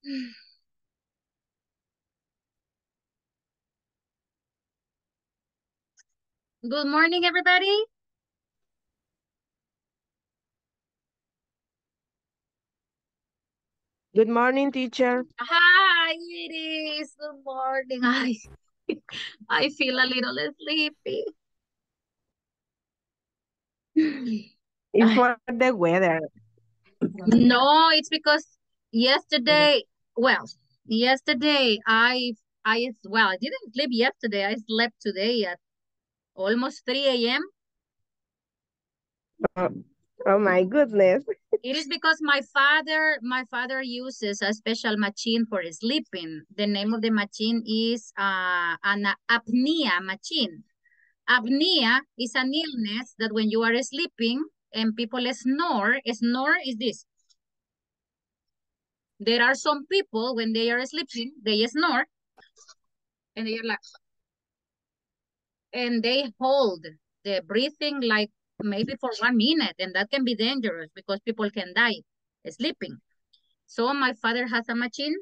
Good morning, everybody. Good morning, teacher. Hi, it is. Good morning. I feel a little sleepy. It's Ay, for the weather. no, it's because yesterday, well, yesterday I didn't sleep yesterday. I slept today at almost 3 a.m. Oh, oh my goodness. It is because my father uses a special machine for sleeping. The name of the machine is an apnea machine. Apnea is an illness that when you are sleeping and people snore is this. There are some people when they are sleeping, they snore and they are like, and they hold the breathing like maybe for 1 minute, and that can be dangerous because people can die sleeping. So my father has a machine,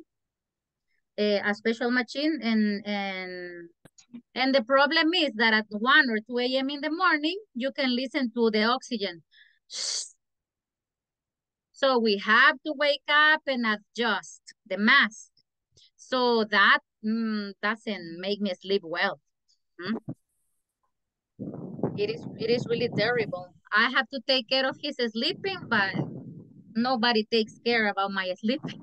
a special machine, and the problem is that at 1 or 2 a.m. in the morning, you can listen to the oxygen. So we have to wake up and adjust the mask. So that doesn't make me sleep well. Hmm? It is really terrible. I have to take care of his sleeping, but nobody takes care about my sleeping.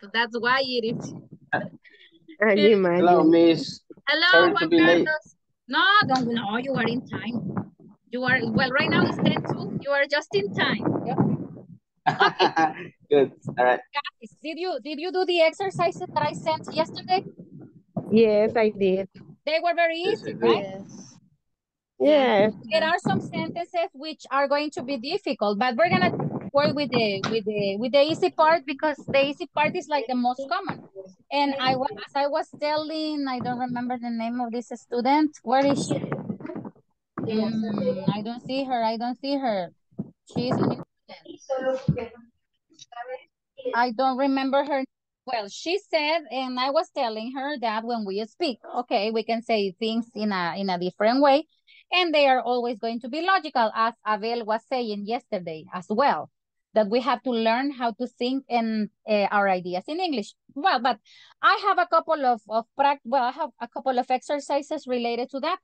So that's why it is. I It, Hello, imagine. Miss. hello, Sorry to Juan be late. Carlos. No, don't. No, you are in time. You are well. Right now it's 10:02. You are just in time. Yep. Okay, Good. All right. guys. Did you do the exercises that I sent yesterday? Yes, I did. They were very Yes, I easy, right? did. Yes. Yeah. Yes. There are some sentences which are going to be difficult, but we're gonna work with the easy part because the easy part is like the most common. And as I was telling, I don't remember the name of this student. Where is she? I don't see her. I don't see her. She's a new student. I don't remember her. Well, she said, and I was telling her that when we speak, okay, we can say things in a different way, and they are always going to be logical, as Abel was saying yesterday as well, that we have to learn how to think in our ideas in English. Well, but I have a couple I have a couple of exercises related to that,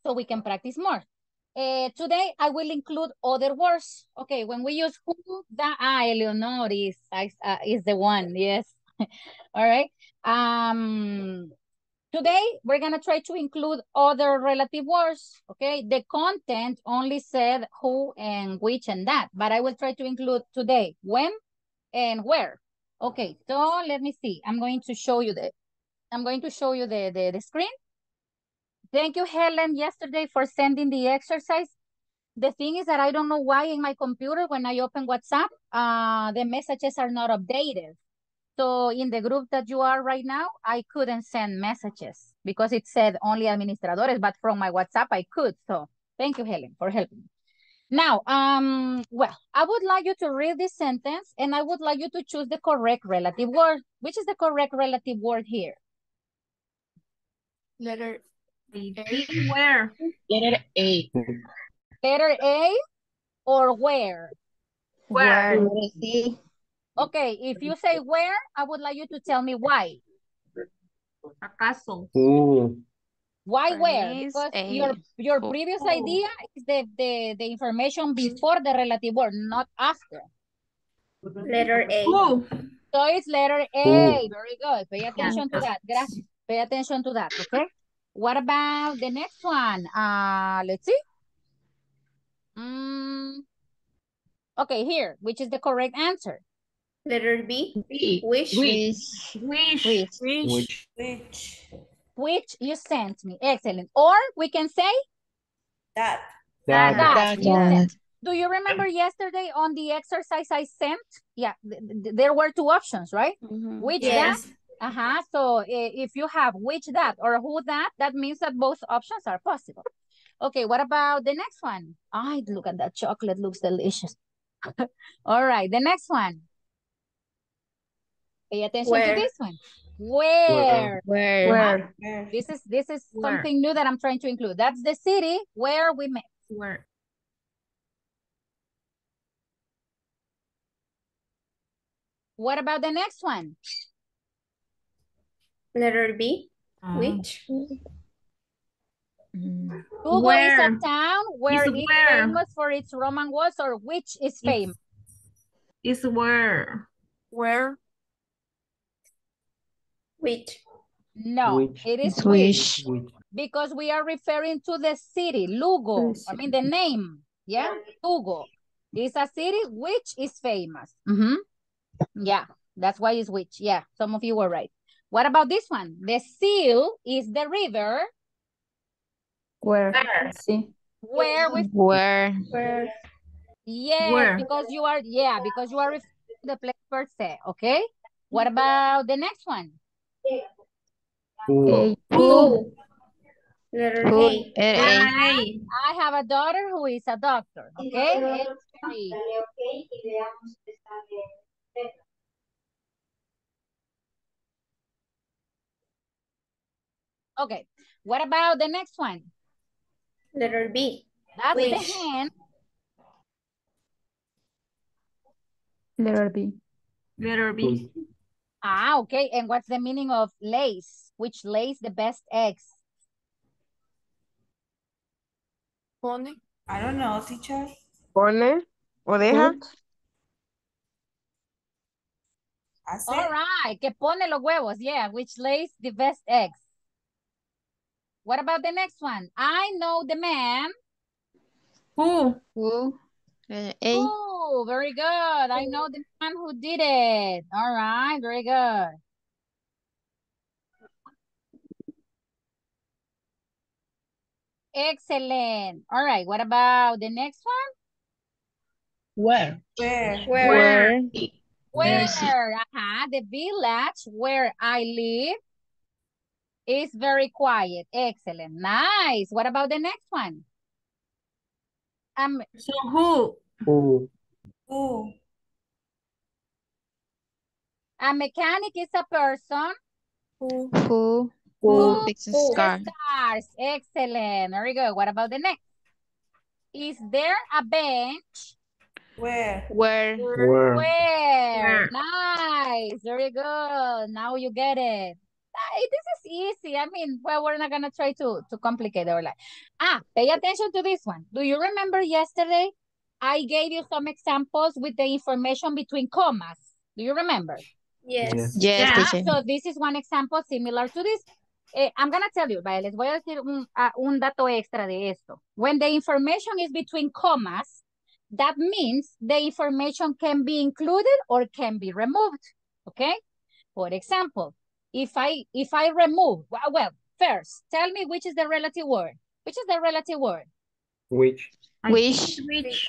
so we can practice more. Today, I will include other words. Okay, when we use who, Eleanor is the one, yes. All right. Today, we're going to try to include other relative words, okay? The content only said who and which and that, but I will try to include today when and where. Okay, so let me see. I'm going to show you the screen. Thank you, Helen, yesterday for sending the exercise. The thing is that I don't know why in my computer, when I open WhatsApp, the messages are not updated. So in the group that you are right now, I couldn't send messages because it said only administradores, but from my WhatsApp, I could. So thank you, Helen, for helping. Now, well, I would like you to read this sentence and I would like you to choose the correct relative word. Which is the correct relative word here? Letter A. Where? Letter A. Letter A or where? Where? Where? Mm. C. Okay, if you say where, I would like you to tell me why. ¿Acaso? Ooh. Why For where? me is Because A. your Who? previous idea is the information before the relative word, not after. Letter A. So it's letter Ooh. A. Very good. Pay Yeah. attention to that. Gracias. Pay attention to that, okay? What about the next one? Let's see. Okay, here, which is the correct answer? Letter B. B. Wish. Wish. Wish. Wish. Which you sent me. Excellent. Or we can say That. That. that That. you sent. That. Do you remember yesterday on the exercise I sent? Yeah, there were two options, right? Which that? Yes. So if you have which that or who that, that means that both options are possible. Okay, what about the next one? Look at that chocolate, looks delicious. All right, the next one. Pay attention to Where? this one. Where? Where? Where? This is Where? something new that I'm trying to include. That's the city where we met. Where? What about the next one? Letter B. Um, Which? Lugo is a Where? town where It's it's where? famous for its Roman walls, or which is famous? It's where? Where? Which? No, Which? it is Which? Which? because we are referring to the city, Lugo. I mean the name, yeah? Lugo is a city which is famous. Yeah, that's why it's which. Yeah, some of you were right. What about this one? The seal is the river Where? Where? See. where we... Where? Where? Yes, Where? because you are referring to the place per se, okay? What about the next one? Who? A. Who? Letter Who? A. Hey. I have a daughter who is a doctor, okay? Very... Okay, what about the next one? Letter B. That's the Which? hand. Letter B. Letter B. Ah, okay. And what's the meaning of lays? Which lays the best eggs? Pony. I don't know, teacher. Pone? Odeja? Put. All right. Que pone los huevos. Yeah. Which lays the best eggs? What about the next one? I know the man. Who? Who? A. Oh, very good. I know the man who did it. All right. Very good. Excellent. All right. What about the next one? Where? Where? Where? Where? The village where I live is very quiet. Excellent. Nice. What about the next one? So who? Who? Who? A mechanic is a person Who? Who? who Fixes Who? car. fixes cars. Excellent. Very good. What about the next? Is there a bench? Where? Where? Where? Where? Nice. Very good. Now you get it. This is easy. I mean, well, we're not going to try to complicate our life. Pay attention to this one. Do you remember yesterday? I gave you some examples with the information between commas. Do you remember? Yes. Yes, Yeah. teacher. So this is one example similar to this. I'm going to tell you, vaya, les voy a decir un dato extra de esto. When the information is between commas, that means the information can be included or can be removed, okay? For example, if I remove, well, first, tell me which is the relative word. Which is the relative word? Which? Which?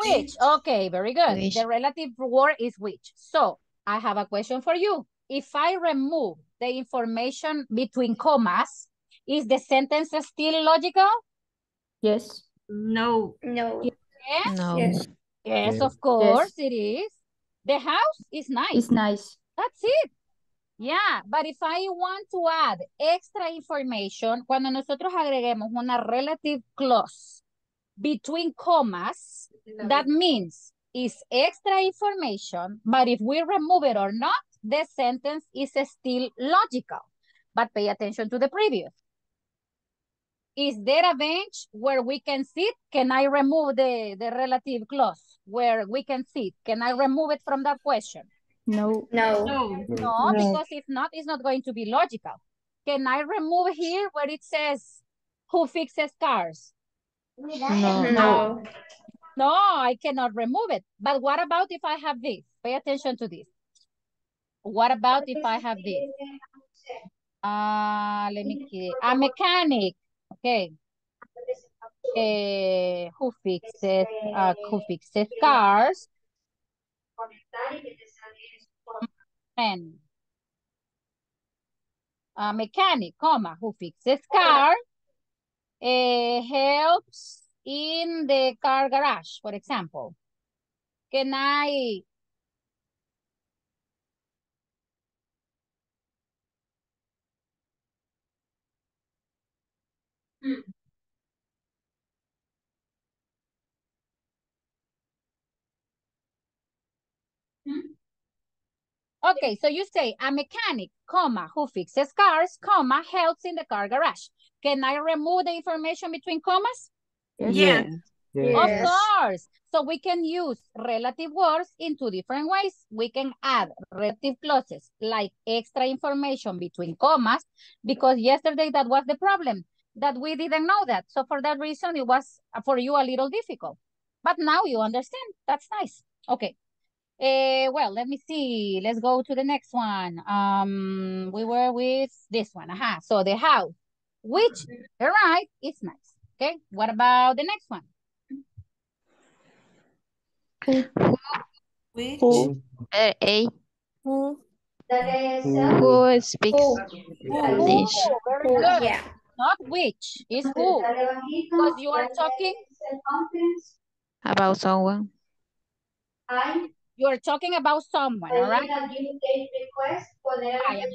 Which. Okay, very good. Which. The relative word is which. So I have a question for you. If I remove the information between commas, is the sentence still logical? Yes. No. No. Yes? No. Yes. Yes, Yes. of course it is. The house is nice. It's nice. That's it. Yeah, but if I want to add extra information, cuando nosotros agreguemos una relative clause between commas, that means it's extra information, but if we remove it or not, the sentence is still logical. But pay attention to the previous. Is there a bench where we can sit? Can I remove the relative clause where we can sit? Can I remove it from that question? No. No. No. No, because if not, it's not going to be logical. Can I remove here where it says who fixes cars? No. No. No, I cannot remove it. But what about if I have this? Pay attention to this. What about if I have this? Let me see. A mechanic. Okay. Who fixes cars? And a mechanic, comma, who fixes cars, helps in the car garage, for example. Can I Okay, so you say a mechanic, comma, who fixes cars, comma, helps in the car garage. Can I remove the information between commas? Yes. Yes. Of course. So we can use relative words in two different ways. We can add relative clauses like extra information between commas, because yesterday that was the problem, that we didn't know that. So for that reason, it was for you a little difficult. But now you understand. That's nice. Okay. Well, let me see. Let's go to the next one. We were with this one. Aha. So the how, which, all right, it's nice. Okay. What about the next one? Which? Who? A. Who? Who? Who speaks Who, English? very good. Not which, is who. Because you are talking, About someone. you are talking about someone, all right?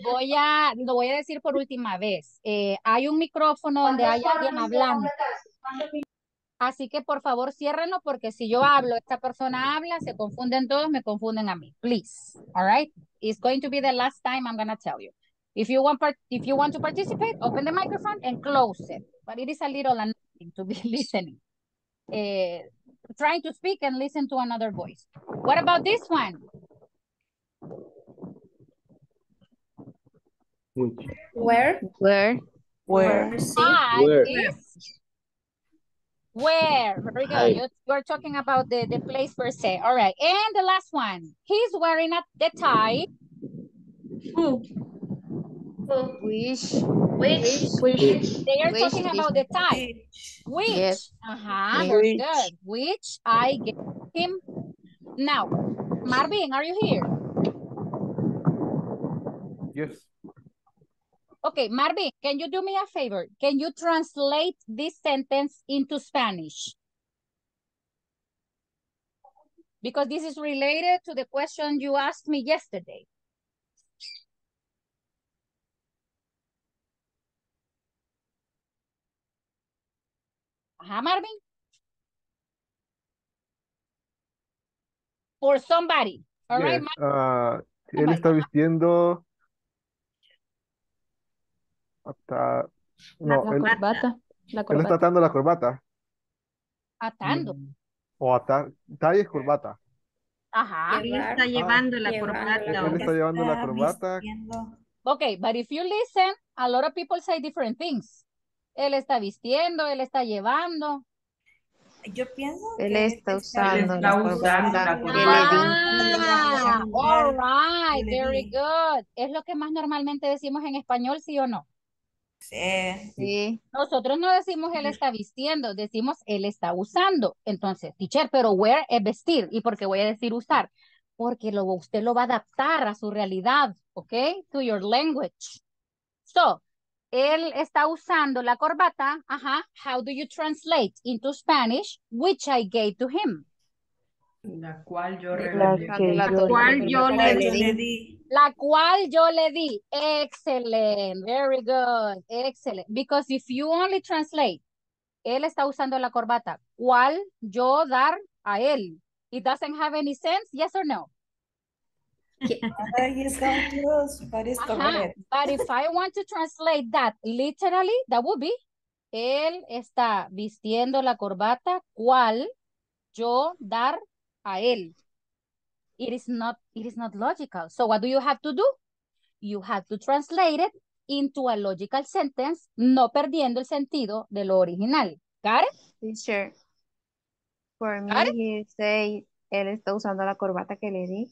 Vaya, lo voy a decir por última vez. Hay un micrófono donde hay alguien hablando. Así que por favor ciérrenlo, porque si yo hablo, esta persona habla, se confunden todos, me confunden a mí. Please, all right? It's going to be the last time I'm going to tell you. If you want to participate, open the microphone and close it. But it is a little annoying to be listening. Trying to speak and listen to another voice. What about this one? Which? Where? Where? Five Where? is where. Very good. You're talking about the place per se. All right. And the last one. He's wearing the tie. Who? Which? They are Which talking about teacher? the tie. Which? Which? Yes. Very Which? good. Which I gave him. Now, Marvin, are you here? Yes. Okay, Marvin, can you do me a favor? Can you translate this sentence into Spanish? Because this is related to the question you asked me yesterday. Ajá, Marvin. For somebody. All right, Yes, él somebody. está vistiendo hasta, no, La corbata. La él está corbata. atando la corbata. Atando. O tie es corbata. Ajá. Él está llevando la corbata. Él está llevando la Está corbata. vistiendo. Okay, but if you listen, a lot of people say different things. Él está vistiendo, él está llevando. Yo pienso Él que está Él usando está la usando la corbata que le corbata. di. All right, very good. Es lo que más normalmente decimos en español, ¿sí o no? Sí. Sí. Nosotros no decimos él está vistiendo, decimos él está usando. Entonces, teacher, pero wear es vestir. ¿Y por qué voy a decir usar? Porque usted lo va a adaptar a su realidad, ¿ok? To your language. So, él está usando la corbata. Ajá. How do you translate into Spanish? Which I gave to him. La cual yo La regalé. que La yo cual le yo corbata le que Yo le di. di. La cual yo le di. Excellent. Very good. Excellent. Because if you only translate, él está usando la corbata. ¿Cuál yo dar a él? It doesn't have any sense, yes or no? He's confused, but it's Ajá. correct. But if I want to translate that literally, that would be, él está vistiendo la corbata, ¿cuál yo dar a él? It is not logical. So what do you have to do? You have to translate it into a logical sentence, no perdiendo el sentido de lo original. Got it? Teacher, for Got me, it? he say, él está usando la corbata que le di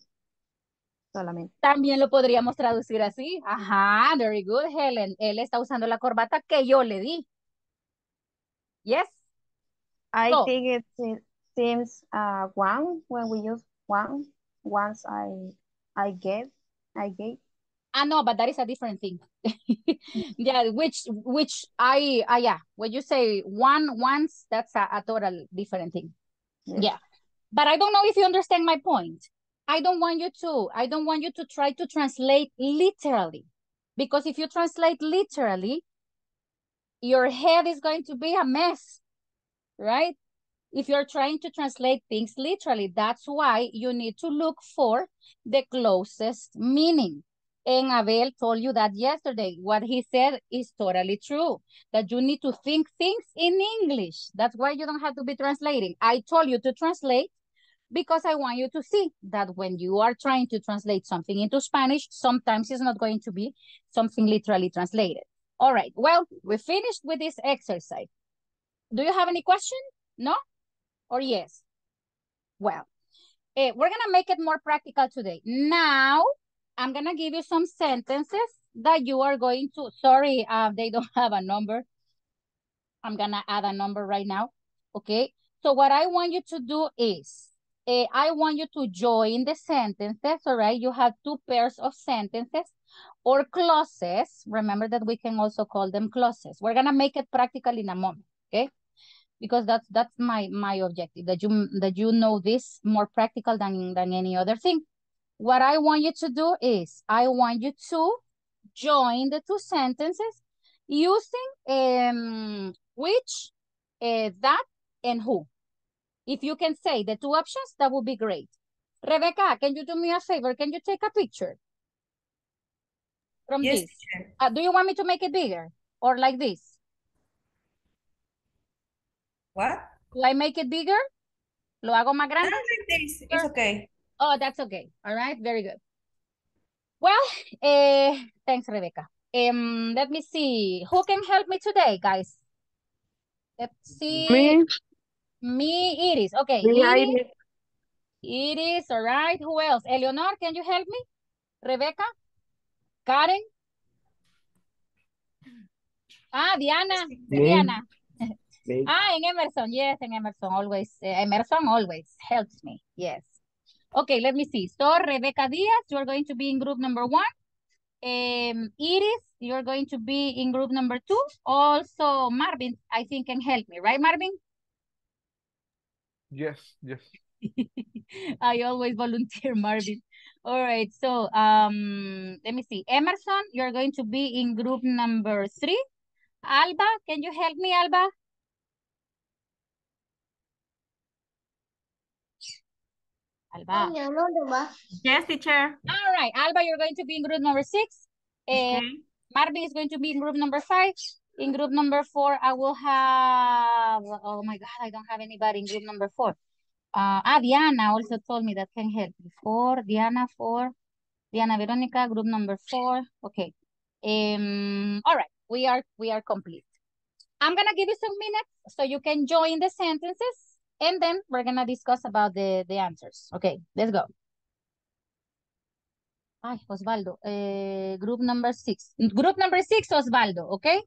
solamente. También lo podríamos traducir así. Ajá, very good, Helen. Él está usando la corbata que yo le di. Yes. I So, think it seems one when we use one. Once I gave. no, but that is a different thing. Yeah, which yeah. When you say once, that's a total different thing. Yes. Yeah. But I don't know if you understand my point. I don't want you to try to translate literally. Because if you translate literally, your head is going to be a mess, right? If you're trying to translate things literally, that's why you need to look for the closest meaning. And Abel told you that yesterday. What he said is totally true, that you need to think things in English. That's why you don't have to be translating. I told you to translate because I want you to see that when you are trying to translate something into Spanish, sometimes it's not going to be something literally translated. All right, well, we finished with this exercise. Do you have any question? No? Or yes? Well, we're gonna make it more practical today. Now, I'm gonna give you some sentences that you are going to, sorry, they don't have a number. I'm gonna add a number right now, okay? So what I want you to do is, I want you to join the sentences, all right? You have two pairs of sentences or clauses. Remember that we can also call them clauses. We're gonna make it practical in a moment, okay? Because that's my objective, that you know this more practical than any other thing. What I want you to do is, I want you to join the two sentences using which, that, and who. If you can say the two options, that would be great. Rebecca, can you do me a favor? Can you take a picture from Yes, this? teacher. Do you want me to make it bigger or like this? What? Do I make it bigger? ¿Lo hago más No, grande? like this. It's okay. Oh, that's okay. All right, very good. Well, thanks, Rebecca. Let me see. Who can help me today, guys? Let's see. Me, Me, Iris. Okay, me, Iris. Iris, all right. Who else? Eleanor, can you help me? Rebecca? Karen? Diana. Me. Diana. Me. And Emerson. Yes, and Emerson always. Emerson always helps me. Yes. Okay, let me see. So, Rebecca Diaz, you are going to be in group number 1. Iris, you're going to be in group number 2. Also, Marvin, I think can help me, right, Marvin? Yes, yes. I always volunteer, Marvin. All right, so let me see. Emerson, you're going to be in group number 3. Alba, can you help me, Alba? Alba. Yes, teacher. All right, Alba, you're going to be in group number 6. Okay. Marvin is going to be in group number 5. In group number 4, I will have, oh my God, I don't have anybody in group number 4. Diana also told me that can help me. 4, Diana 4, Diana Veronica, group number 4. Okay. All right, we are complete. I'm gonna give you some minutes so you can join the sentences, and then we're gonna discuss about the answers. Okay, let's go. Ay, Osvaldo, group number 6. Group number 6, Osvaldo, okay?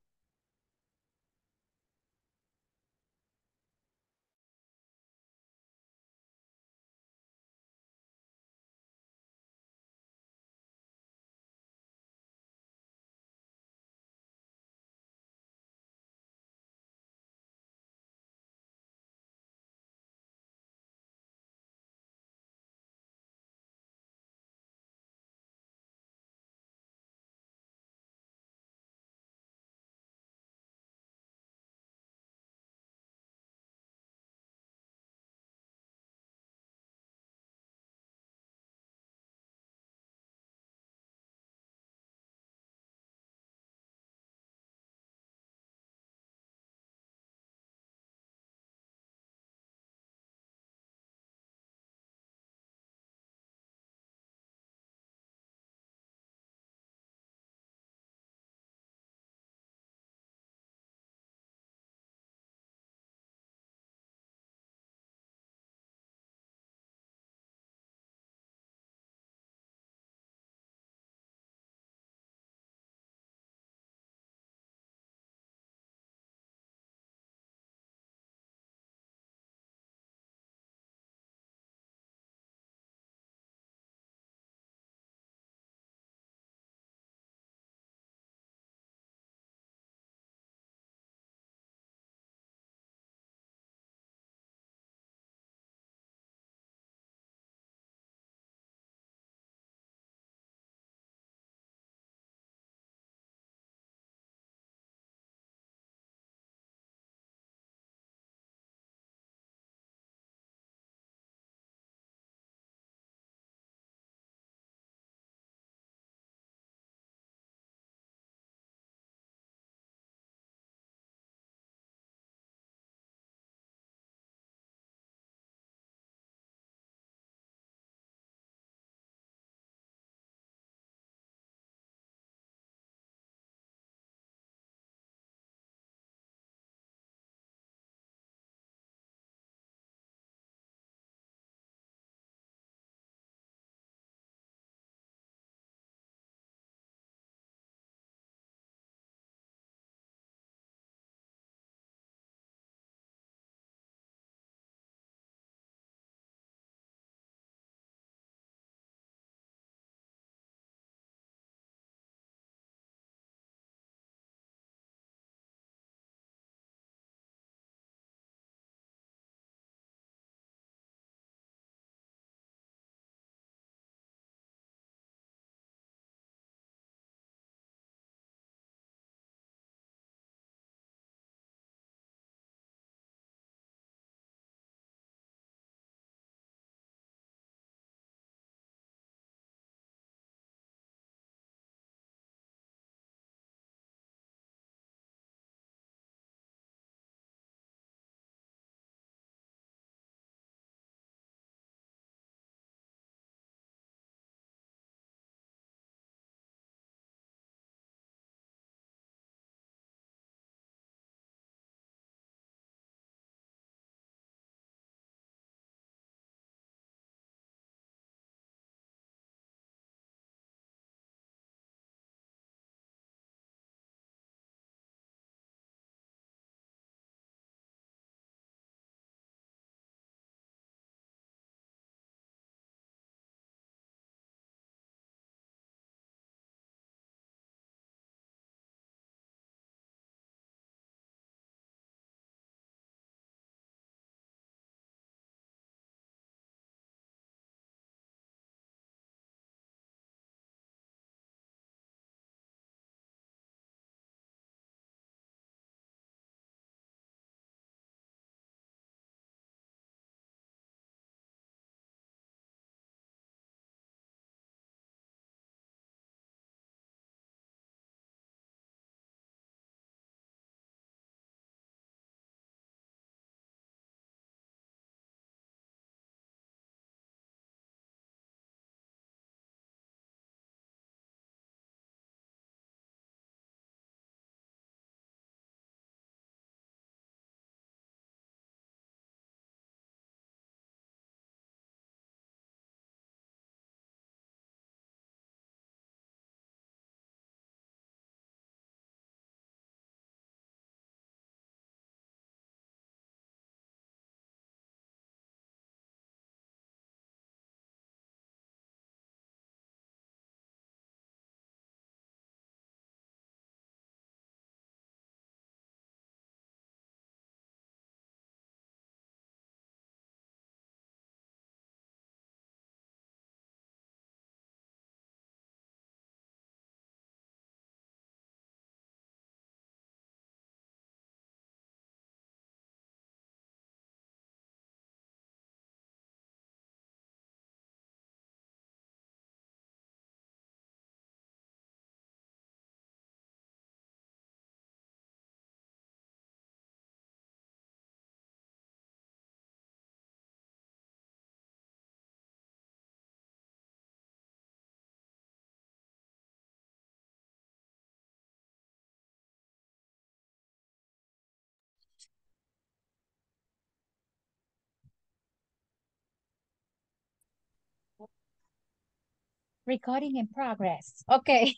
Recording in progress. Okay.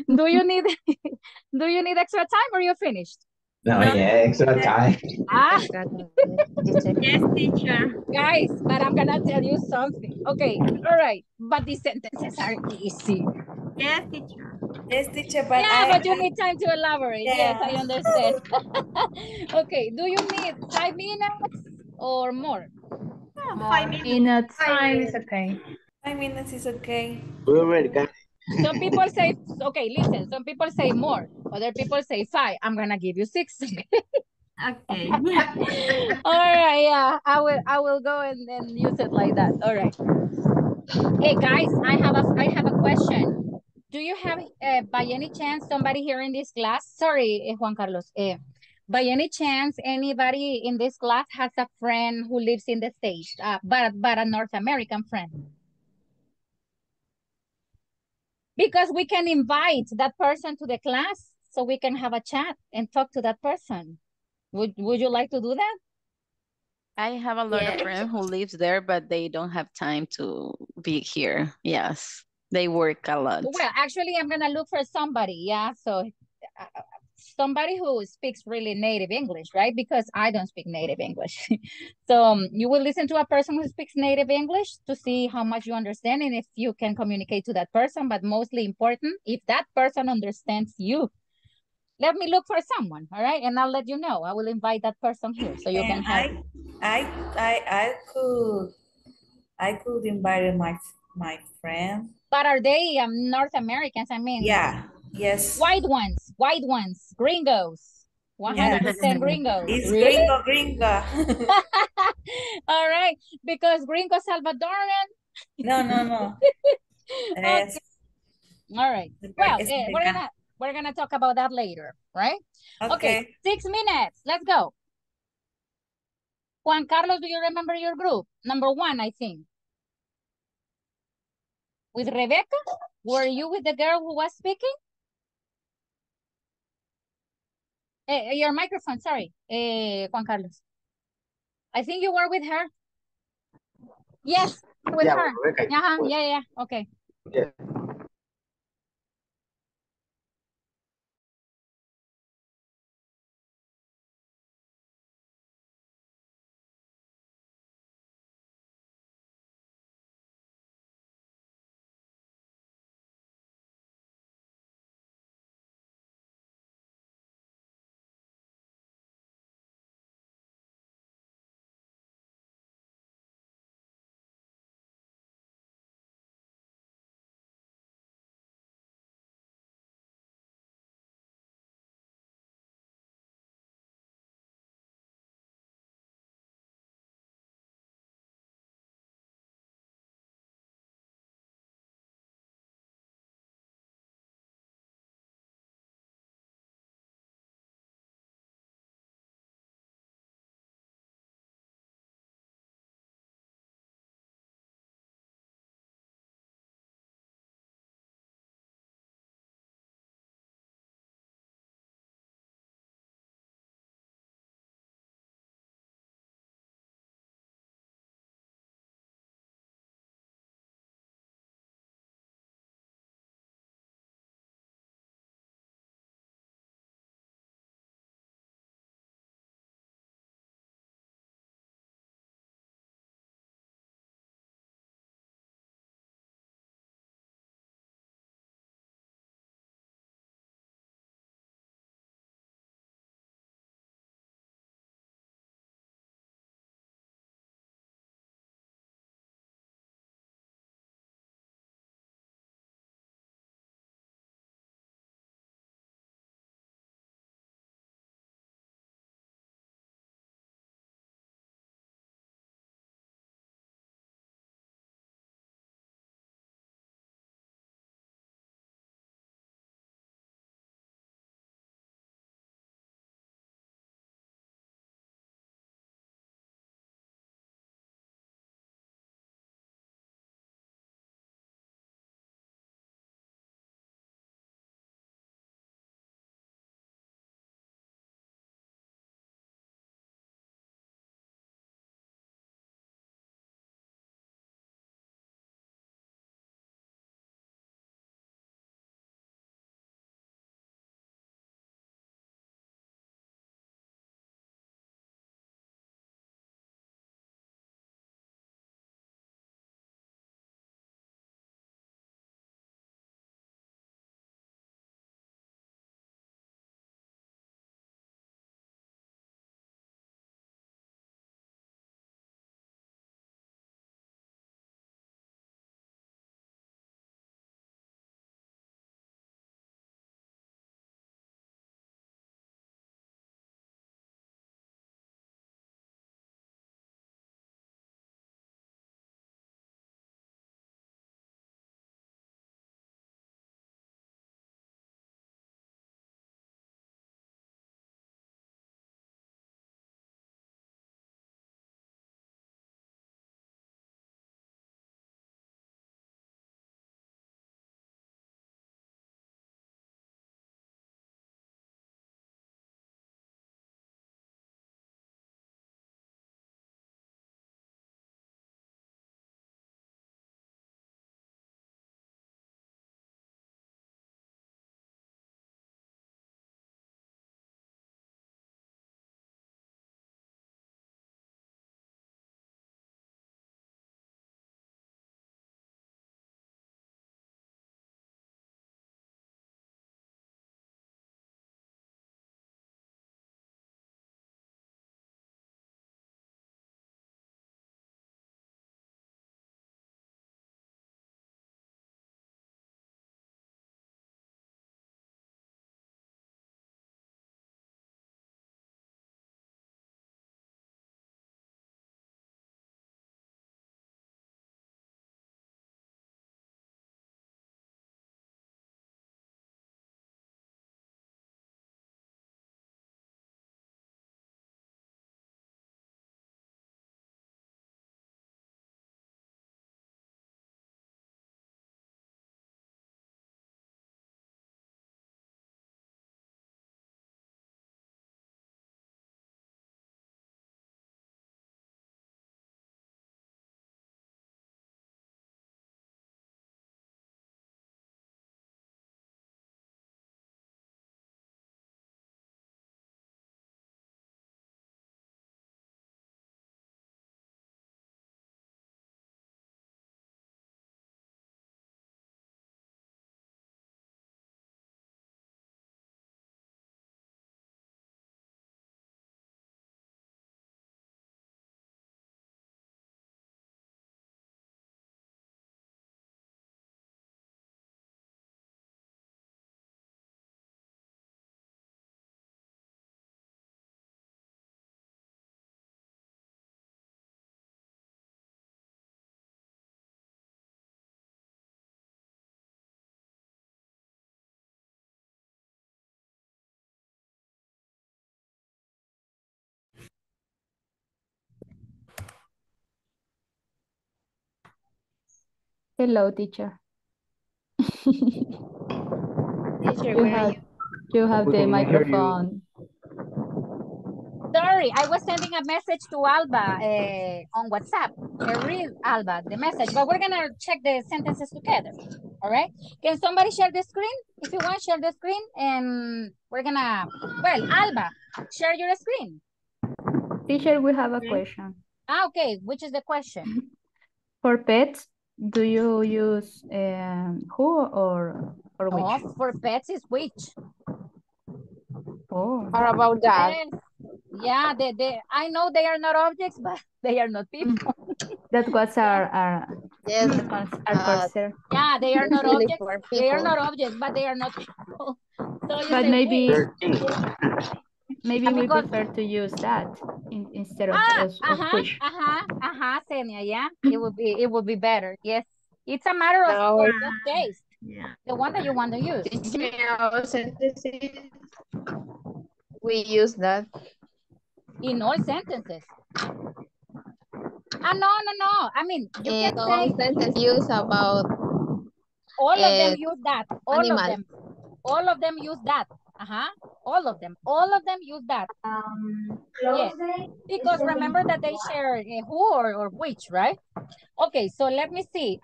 Do you need extra time or you finished? No, yeah, extra time. Ah, Got it, teacher. Yes, teacher. guys, but I'm gonna tell you something. Okay, all right. But these sentences are easy. Yes, teacher. Yes, teacher, but Yeah, but you need time to elaborate. Yes, I yeah. understand. Okay, do you need 5 minutes or more? 5 minutes. Minutes. 5 minutes, okay. 5 minutes is okay. We already got it. Some people say, okay, listen, some people say more. Other people say 5. I'm gonna give you 6. Okay. All right, yeah, I will go and use it like that. All right. Hey guys, I have a question. Do you have by any chance somebody here in this class? Sorry, Juan Carlos. By any chance anybody in this class has a friend who lives in the States, but a North American friend? Because we can invite that person to the class so we can have a chat and talk to that person. Would you like to do that? I have a lot of friends who lives there, but they don't have time to be here. Yes, they work a lot. Well, actually, I'm gonna look for somebody. Yeah, so somebody who speaks really native English, right? Because I don't speak native English. So you will listen to a person who speaks native English to see how much you understand and if you can communicate to that person. But mostly important, if that person understands you. Let me look for someone, all right? And I'll let you know. I will invite that person here so you can And have. I could invite my friend. But are they North Americans? I mean, Yeah. Yes. white ones, gringos, Yeah. 100% gringos. It's Really? gringo. All right, because gringo Salvadoran. No. Okay. Es, All right. Well, es we're gonna talk about that later, right? Okay. Okay. 6 minutes. Let's go. Juan Carlos, do you remember your group? Number 1, I think. With Rebecca? Were you with the girl who was speaking? Your microphone, sorry, Juan Carlos. I think you were with her. Yes, with Yeah, her. Rebecca. Yeah. Okay. Yeah. Hello, teacher. Teacher, You where are have you? you have We the cannot hear you. microphone. Sorry, I was sending a message to Alba on WhatsApp. Read Alba the message, but we're gonna check the sentences together. All right. Can somebody share the screen? If you want, share the screen, and we're gonna. Well, Alba, share your screen. Teacher, we have a question. Okay. Which is the question? For pets, do you use who or Oh, which? for pets is which? Oh, How about that? Yes. Yeah. I know they are not objects, but they are not people. that was our Yes, concern. Yeah, they are not usually objects. for They are people. not objects, but they are not people. So you But say which? maybe we Because prefer to use that instead of which. Senia, yeah. It would be better. Yes. It's a matter of Now, taste. Yeah. The one that you want to use. teacher, in our sentences, we use that. In all sentences. No. I mean, you can In all say sentences, use about all of them use that. All of animals. them. All of them use that. All of them. All of them use that. Yes. Because remember that they share who or which, right? Okay, so let me see.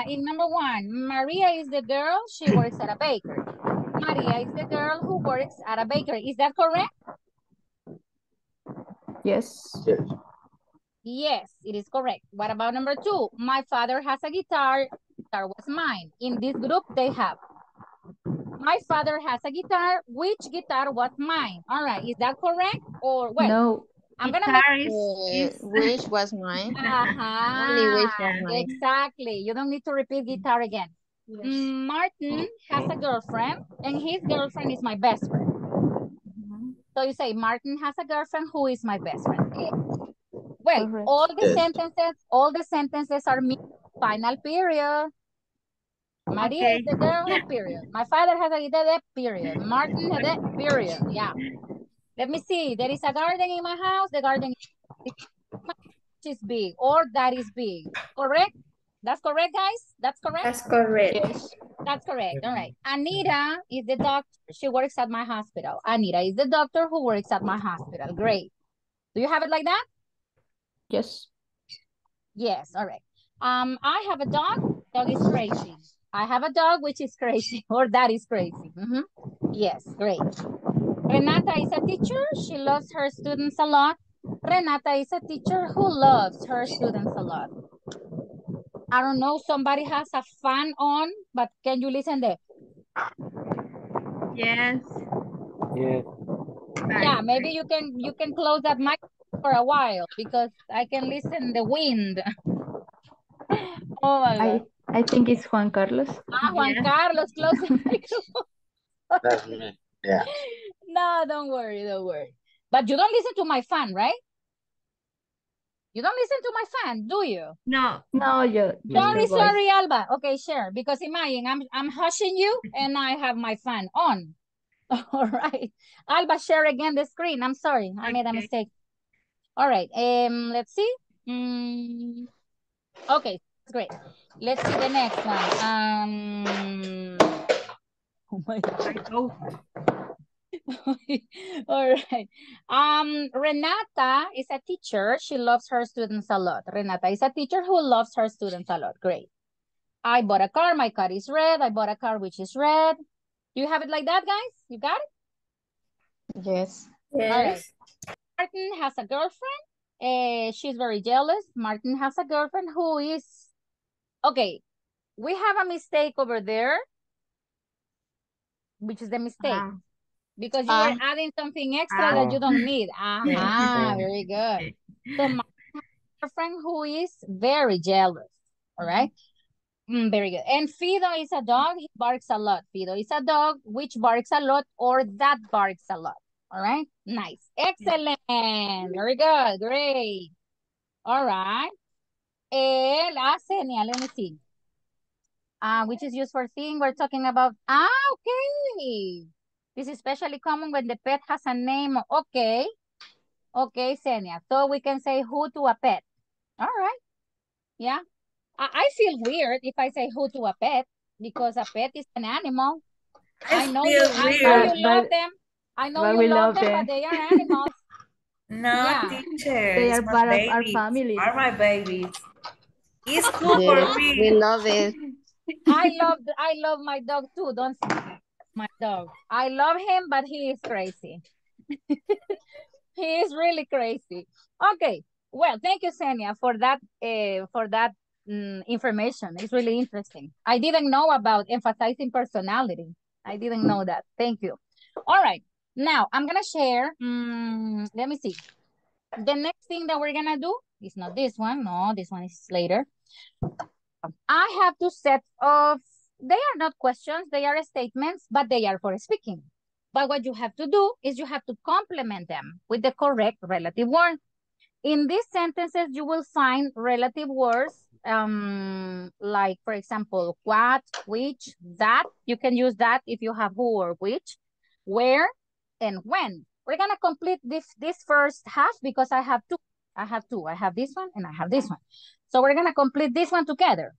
In number one, Maria is the girl, she works at a bakery. Maria is the girl who works at a bakery. Is that correct? Yes. Yes, it is correct. What about number two? My father has a guitar. Guitar was mine. In this group, they have. My father has a guitar. Which guitar was mine? All right, is that correct? Or, well, No. I'm going to make... Which was mine. Only which was mine. Exactly. You don't need to repeat guitar again. Martin has a girlfriend, and his girlfriend is my best friend. So you say, Martin has a girlfriend who is my best friend. Well, Correct. all the sentences are final period. Maria is the girl, period. My father has a guitar, period. Martin has a period. Yeah. Let me see. There is a garden in my house. The garden is big, or that is big. Correct? That's correct, guys? That's correct? That's correct. Yes. That's correct. All right. Anita is the doctor. She works at my hospital. Anita is the doctor who works at my hospital. Great. Do you have it like that? Yes. Yes. All right. I have a dog. Dog is crazy. I have a dog which is crazy, or that is crazy. Yes. Great. Renata is a teacher. She loves her students a lot. Renata is a teacher who loves her students a lot. I don't know, somebody has a fan on, but can you listen there? Yes. Yes. Yeah, maybe you can close that mic for a while because I can listen the wind. Oh my God. I think it's Juan Carlos. Juan Carlos, close the microphone. That's me. Yeah. No, don't worry. But you don't listen to my fan, right? You don't listen to my fan, do you? No. No, Sorry, Alba. Okay, sure. Because imagine I'm hushing you and I have my fan on. All right. Alba, share again the screen. I'm sorry. I made a mistake. All right. Let's see. Okay, that's great. Let's see the next one. Oh my God. All right. Renata is a teacher. She loves her students a lot. Renata is a teacher who loves her students a lot. Great. I bought a car. My car is red. I bought a car which is red. Do you have it like that, guys? You got it? Yes. All right. Martin has a girlfriend. She's very jealous. Martin has a girlfriend who is... Okay. We have a mistake over there. Which is the mistake? Because you were adding something extra that you don't need. Very good. So my girlfriend who is very jealous. All right. Very good. And Fido is a dog. He barks a lot. Fido is a dog which barks a lot or that barks a lot. All right. Nice. Excellent. Very good. Great. All right. Senia, let me see. Which is used for seeing. We're talking about. Okay. This is especially common when the pet has a name. Okay. Okay, Senia. So we can say who to a pet. All right. Yeah. I feel weird if I say who to a pet because a pet is an animal. I know you love them. I know but you we love love them, them. but they are animals. No, Yeah. teacher. They It's are my part of our babies. family. Are my babies. It's cool for Yes, we me. love it. I love my dog too. Don't my dog. I love him, but he is crazy. He is really crazy. Okay. Well, thank you, Senia, for that information. It's really interesting. I didn't know about emphasizing personality. I didn't know that. Thank you. All right. Now I'm gonna share. Let me see. The next thing that we're gonna do is not this one. No, this one is later. I have two sets of, they are not questions, they are statements, but they are for speaking. But what you have to do is you have to complement them with the correct relative word. In these sentences, you will find relative words like, for example, what, which, that. You can use that if you have who or which, where, and when. We're going to complete this first half because I have two. I have this one and I have this one. So we're going to complete this one together.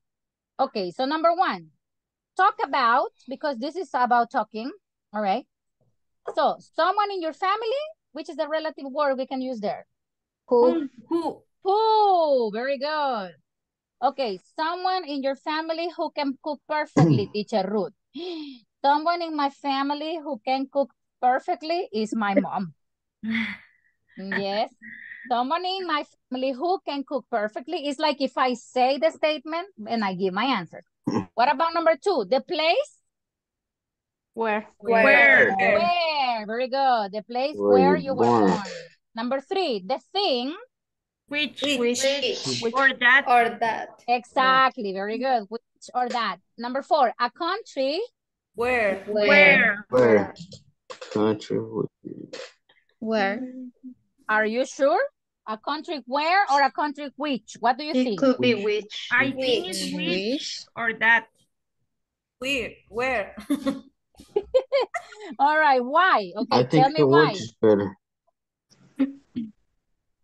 Okay, so number one, talk about, because this is about talking, all right? So someone in your family, which is the relative word we can use there? Who? Who, very good. Okay, someone in your family who can cook perfectly, teacher Ruth. Someone in my family who can cook perfectly is my mom. Yes. Someone in my family who can cook perfectly is like if I say the statement and I give my answer. What about number two? The place? Where? Where? Where? Very good. The place Where where you you were born. born. Number three, the thing. Which Which? or that. Or that. Exactly. Very good. Which or that. Number four, a country. Where? Where? Where? Country. Where? Are you sure? A country where or a country which? What do you It think? could be which. I think it's which or that. Where? All right. Why? Okay. I think Tell me the why. which is better.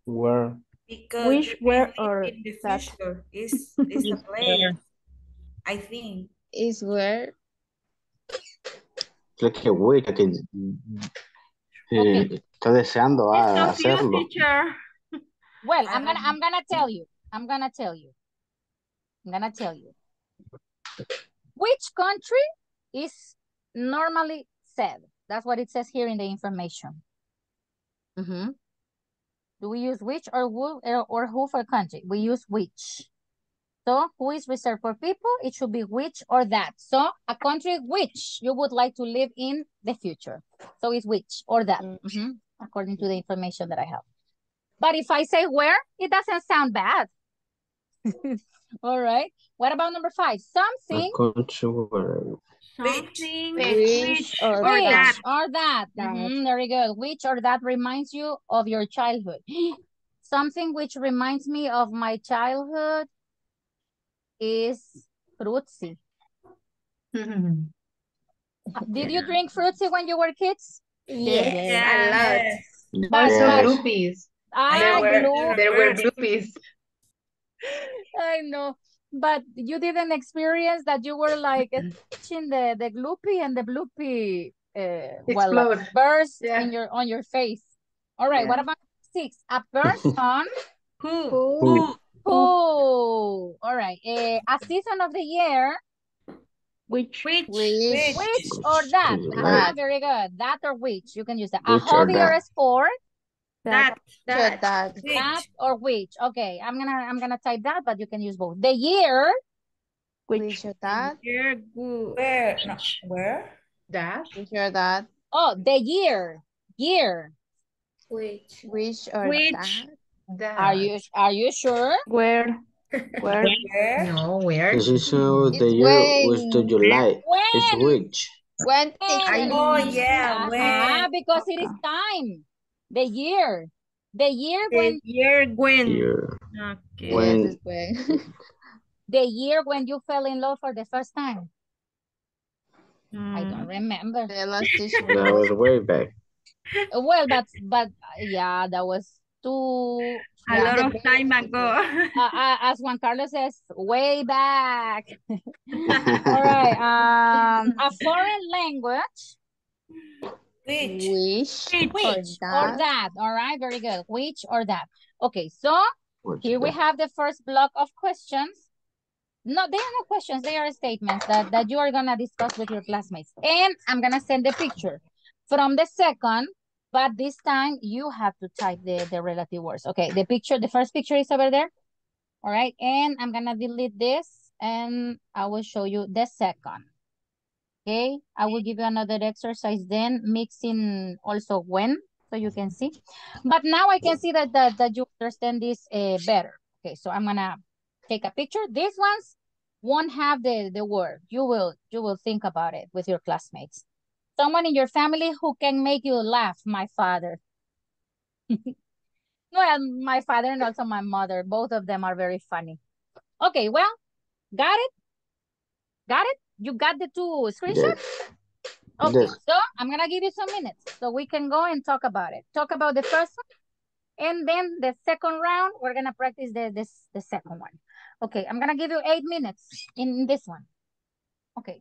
Where? Because Which, where, or in the that? future is a place. I think. Is where? Creo que which, que Okay. está deseando It's confused, hacerlo. teacher. Well, I I'm don't gonna tell you. I'm gonna tell you. Which country is normally said? That's what it says here in the information. Do we use which or who for country? We use which. So who is reserved for people? It should be which or that. So a country which you would like to live in the future. So it's which or that, according to the information that I have. But if I say where, it doesn't sound bad. All right. What about number five? Something. A country where. Something Which or or that. Which or that. Very good. Which or that reminds you of your childhood. Something which reminds me of my childhood is fruitsy. Did you drink fruitsy when you were kids? Yes, Yeah. a lot. But, Also Gloopies. glue. Were gloopies. I know. But you didn't experience that you were like touching the gloopy and the bloopy Explode. burst Yeah. on your face. All right, what about six? A person Who? who, all right, a season of the year. Which? Which or that? Like, Very good. That or which. You can use that. A which or hobby or a that. sport. That. That or which. Okay, I'm gonna type that, but you can use both. The year. Which or that? You're good. Where? No, where? That. Which or that? Oh, the year. Year. Which or Which? that? Are you sure? Where? Where? No, where? The season of the It's year was the when. July. It's When? which? When teacher? Oh, yeah, when? Because it is time. The year. The year when. The year when. Year. Okay. When- Yes, it's when. The year when you fell in love for the first time. I don't remember. The last teacher. That was way back. Well, but yeah, that was too. A lot long time ago. As Juan Carlos says, way back. All right. A foreign language. Which Or that. All right, very good. Which or that. Okay, so here we have the first block of questions. No, they are not questions. They are statements that you are going to discuss with your classmates. And I'm going to send the picture from the second, but this time you have to type the relative words. Okay, the first picture is over there. All right, and I'm going to delete this and I will show you the second. Okay, I will give you another exercise then, mixing also when, so you can see. But now I can see that you understand this better. Okay, so I'm gonna take a picture. These ones won't have the word. You will think about it with your classmates. Someone in your family who can make you laugh, my father. Well, my father and also my mother, both of them are very funny. Okay, well, got it? Got it? You got the two screenshots? Yes. Okay, Yes. so I'm gonna give you some minutes so we can go and talk about it. Talk about the first one, and then the second round, we're gonna practice the second one. Okay, I'm gonna give you 8 minutes in this one. Okay.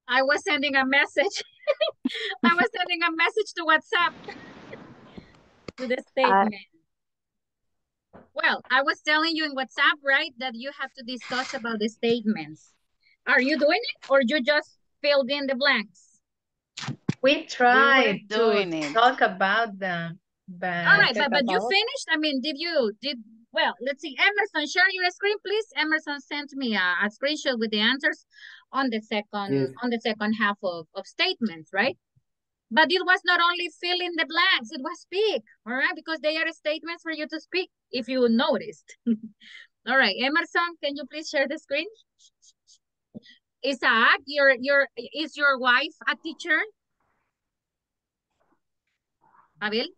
I was sending a message. I was sending a message to WhatsApp to the statement. Well, I was telling you in WhatsApp, right, that you have to discuss about the statements. Are you doing it or you just filled in the blanks? We tried to doing it. talk about them, but All right, but you finished? I mean, well, let's see. Emerson, share your screen, please. Emerson sent me a screenshot with the answers on the second half of statements, right? But it was not only fill in the blanks, it was speak, all right? Because they are statements for you to speak, if you noticed. All right, Emerson, can you please share the screen? Isaac, is your wife a teacher? Abel?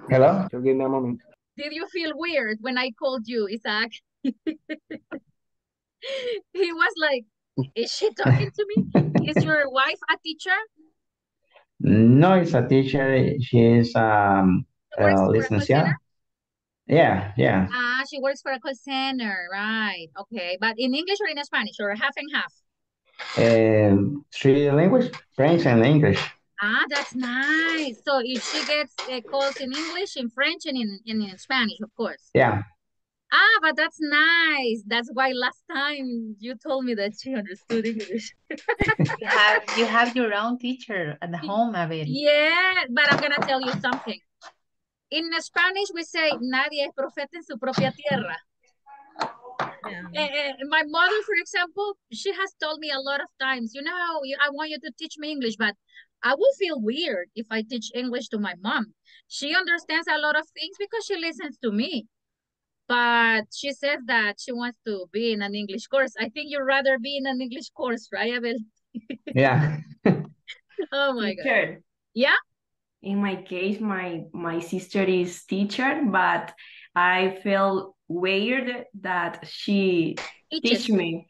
Hello? Give me a moment. Did you feel weird when I called you, Isaac? He was like, is she talking to me? Is your wife a teacher? No, it's a teacher. She's Works for a call center? Yeah. Ah, she works for a call center, right? Okay, but in English or in Spanish or half and half? Three language, French and English. Ah, that's nice. So if she gets calls in English, in French, and in Spanish, of course. Yeah. Ah, but that's nice. That's why last time you told me that she understood English. you have your own teacher at home, Abel. Yeah, but I'm gonna tell you something. In Spanish, we say, nadie es profeta en su propia tierra. My mother, for example, she has told me a lot of times, I want you to teach me English, but I will feel weird if I teach English to my mom. She understands a lot of things because she listens to me. But she says that she wants to be in an English course. I think you'd rather be in an English course, right, Abel? Yeah. Oh my Teacher. God. Yeah? In my case, my sister is teacher, but I feel weird that she teach me.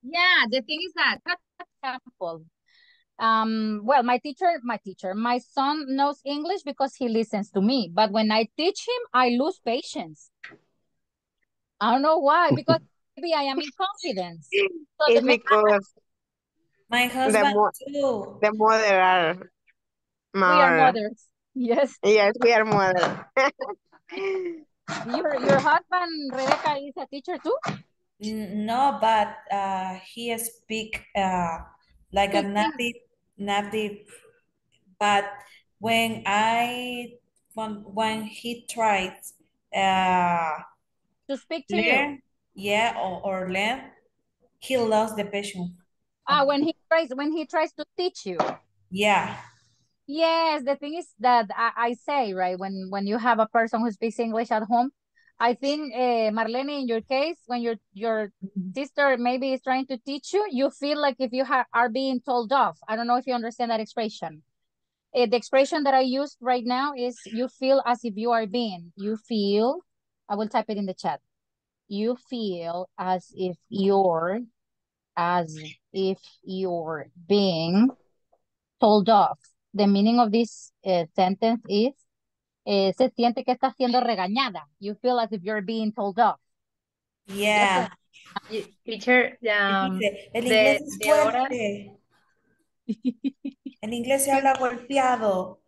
Yeah, the thing is that, for example, well, my son knows English because he listens to me. But when I teach him, I lose patience. I don't know why, because maybe I am in confidence. So it's because my husband too. The mother are more. We are mothers. Yes. Yes, we are mothers. Your husband, Rebecca, is a teacher too? No, but he speak like a native. But when he tried to speak to learn, you, or learn, he lost the passion. When he tries to teach you. Yeah. Yes, the thing is that I say, right, when you have a person who speaks English at home, I think, Marlene, in your case, when your sister maybe is trying to teach you, you feel like if you are being told off. I don't know if you understand that expression. The expression that I use right now is you feel as if you feel, I will type it in the chat. You feel as if you're being told off. The meaning of this sentence is, se siente que está siendo regañada. You feel as if you're being told off. Yeah. Teacher, el inglés es fuerte. El inglés se habla golpeado.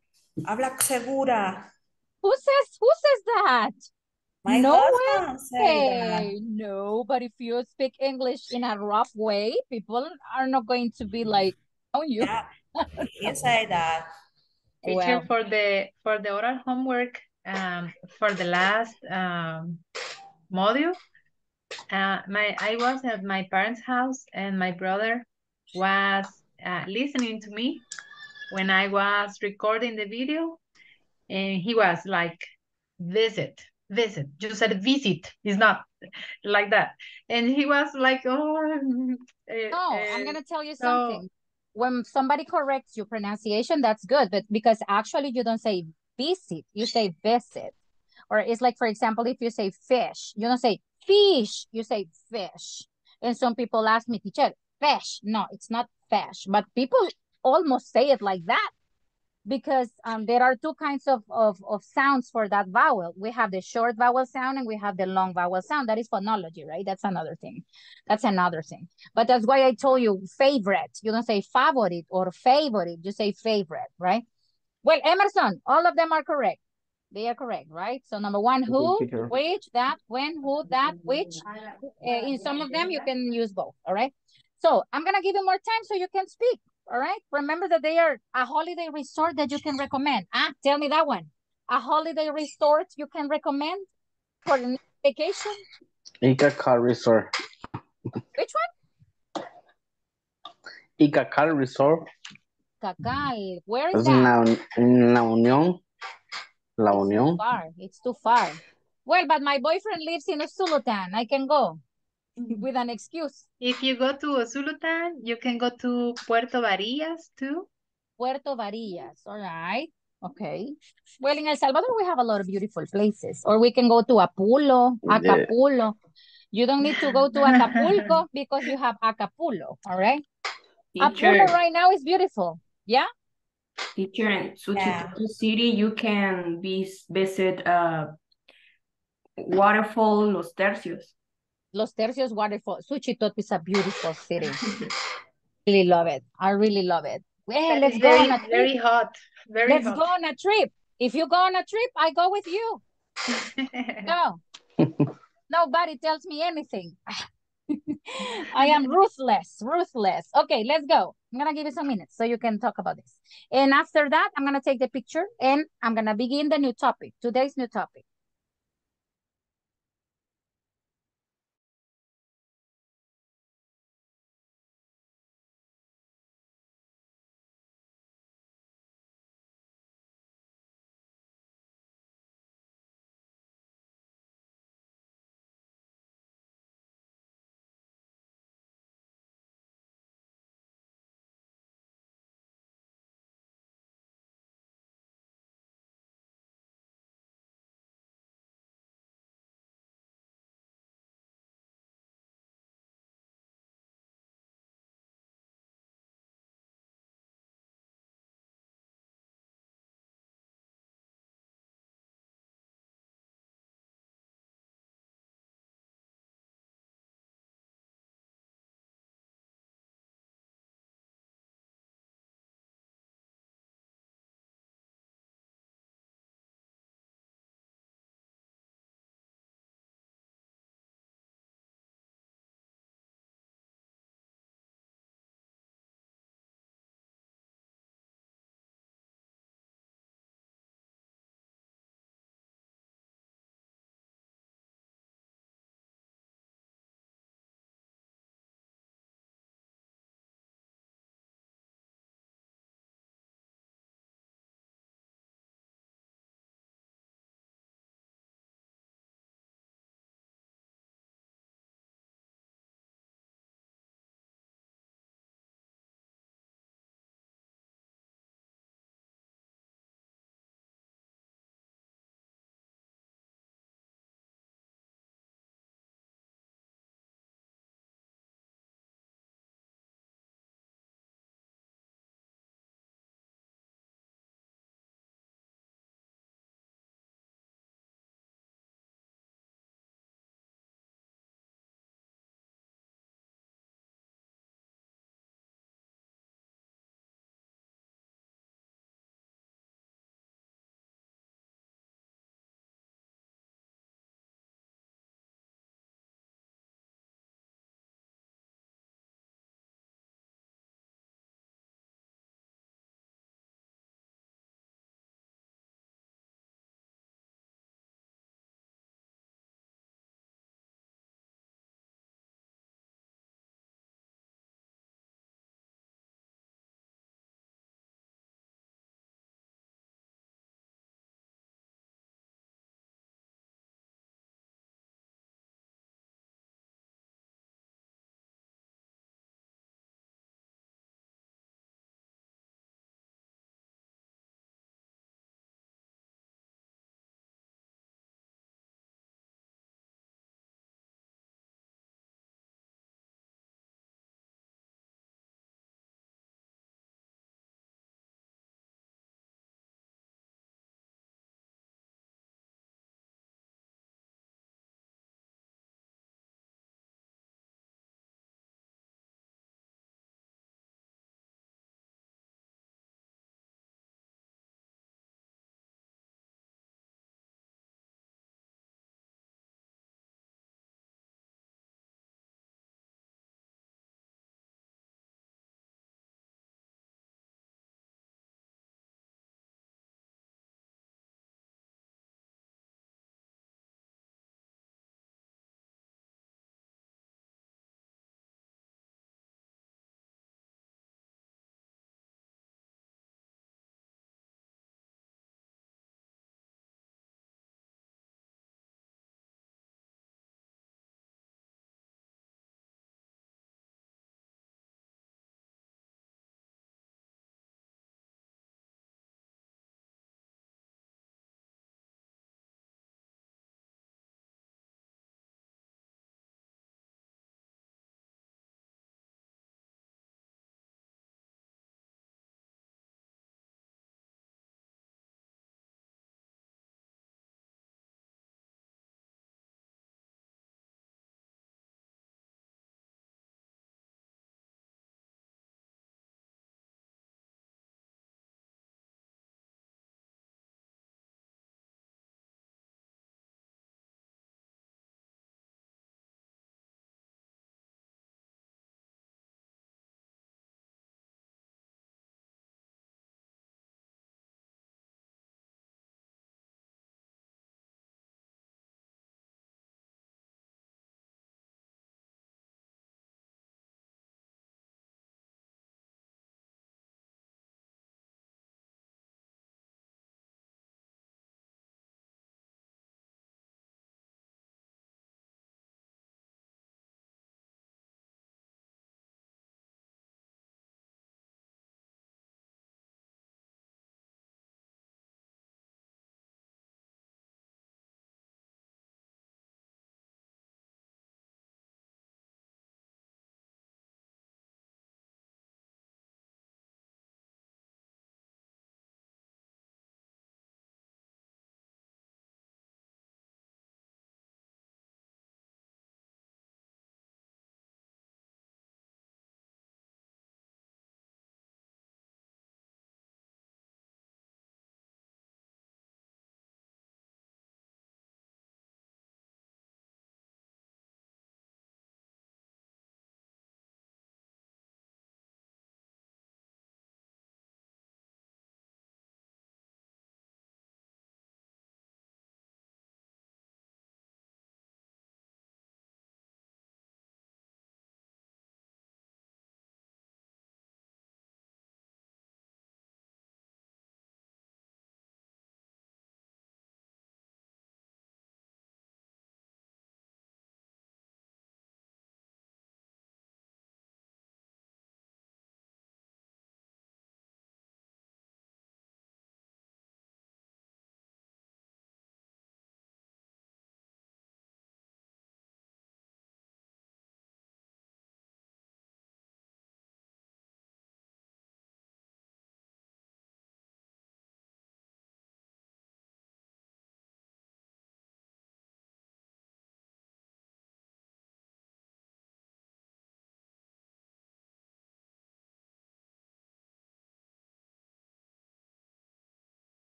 Habla segura. Who says that? My husband said that. No, but if you speak English in a rough way, people are not going to be like, oh, you. Yeah, he said that. Teacher, for the oral homework, for the last module, I was at my parents' house and my brother was listening to me when I was recording the video, and he was like, visit. You said visit. It's not like that. And he was like, oh. No, I'm going to tell you something. When somebody corrects your pronunciation, that's good. But because actually you don't say visit, you say visit. Or it's like, for example, if you say fish, you don't say fish, you say fish. And some people ask me, teacher, fish. No, it's not fish. But people almost say it like that. because there are two kinds of sounds for that vowel. We have the short vowel sound and we have the long vowel sound. That is phonology, right? That's another thing. That's another thing. But that's why I told you favorite. You don't say favorite or favorite. You say favorite, right? Well, Emerson, all of them are correct. They are correct, right? So number one, who, which, that, when, who, that, which. In some of them, you can use both, all right? So I'm going to give you more time so you can speak, all right? Remember that they are a holiday resort that you can recommend. Tell me that one. A holiday resort you can recommend for the vacation? Ika Resort. Which one? Ika Resort. Cacal. Where is Es that? en La Unión. La It's Unión. too far. It's too far. Well, but my boyfriend lives in Usulutan. I can go with an excuse. If you go to Usulutan, you can go to Puerto Varillas too. Puerto Varillas, all right. Okay. Well, in El Salvador, we have a lot of beautiful places. Or we can go to Apulo, Acapulco. You don't need to go to Acapulco because you have Acapulco, all right? Teacher, Apulo right now is beautiful. Yeah? teacher, in Suchitoto City, you can visit waterfall Los Tercios. Los Tercios waterfall. Suchitoto is a beautiful city. Really love it. I really love it. Well, let's go on a trip. Very hot. Very Let's hot. go on a trip. If you go on a trip, I go with you. No. Nobody tells me anything. I am ruthless, ruthless. Okay, let's go. I'm going to give you some minutes so you can talk about this. And after that, I'm going to take the picture and I'm going to begin the new topic, today's new topic.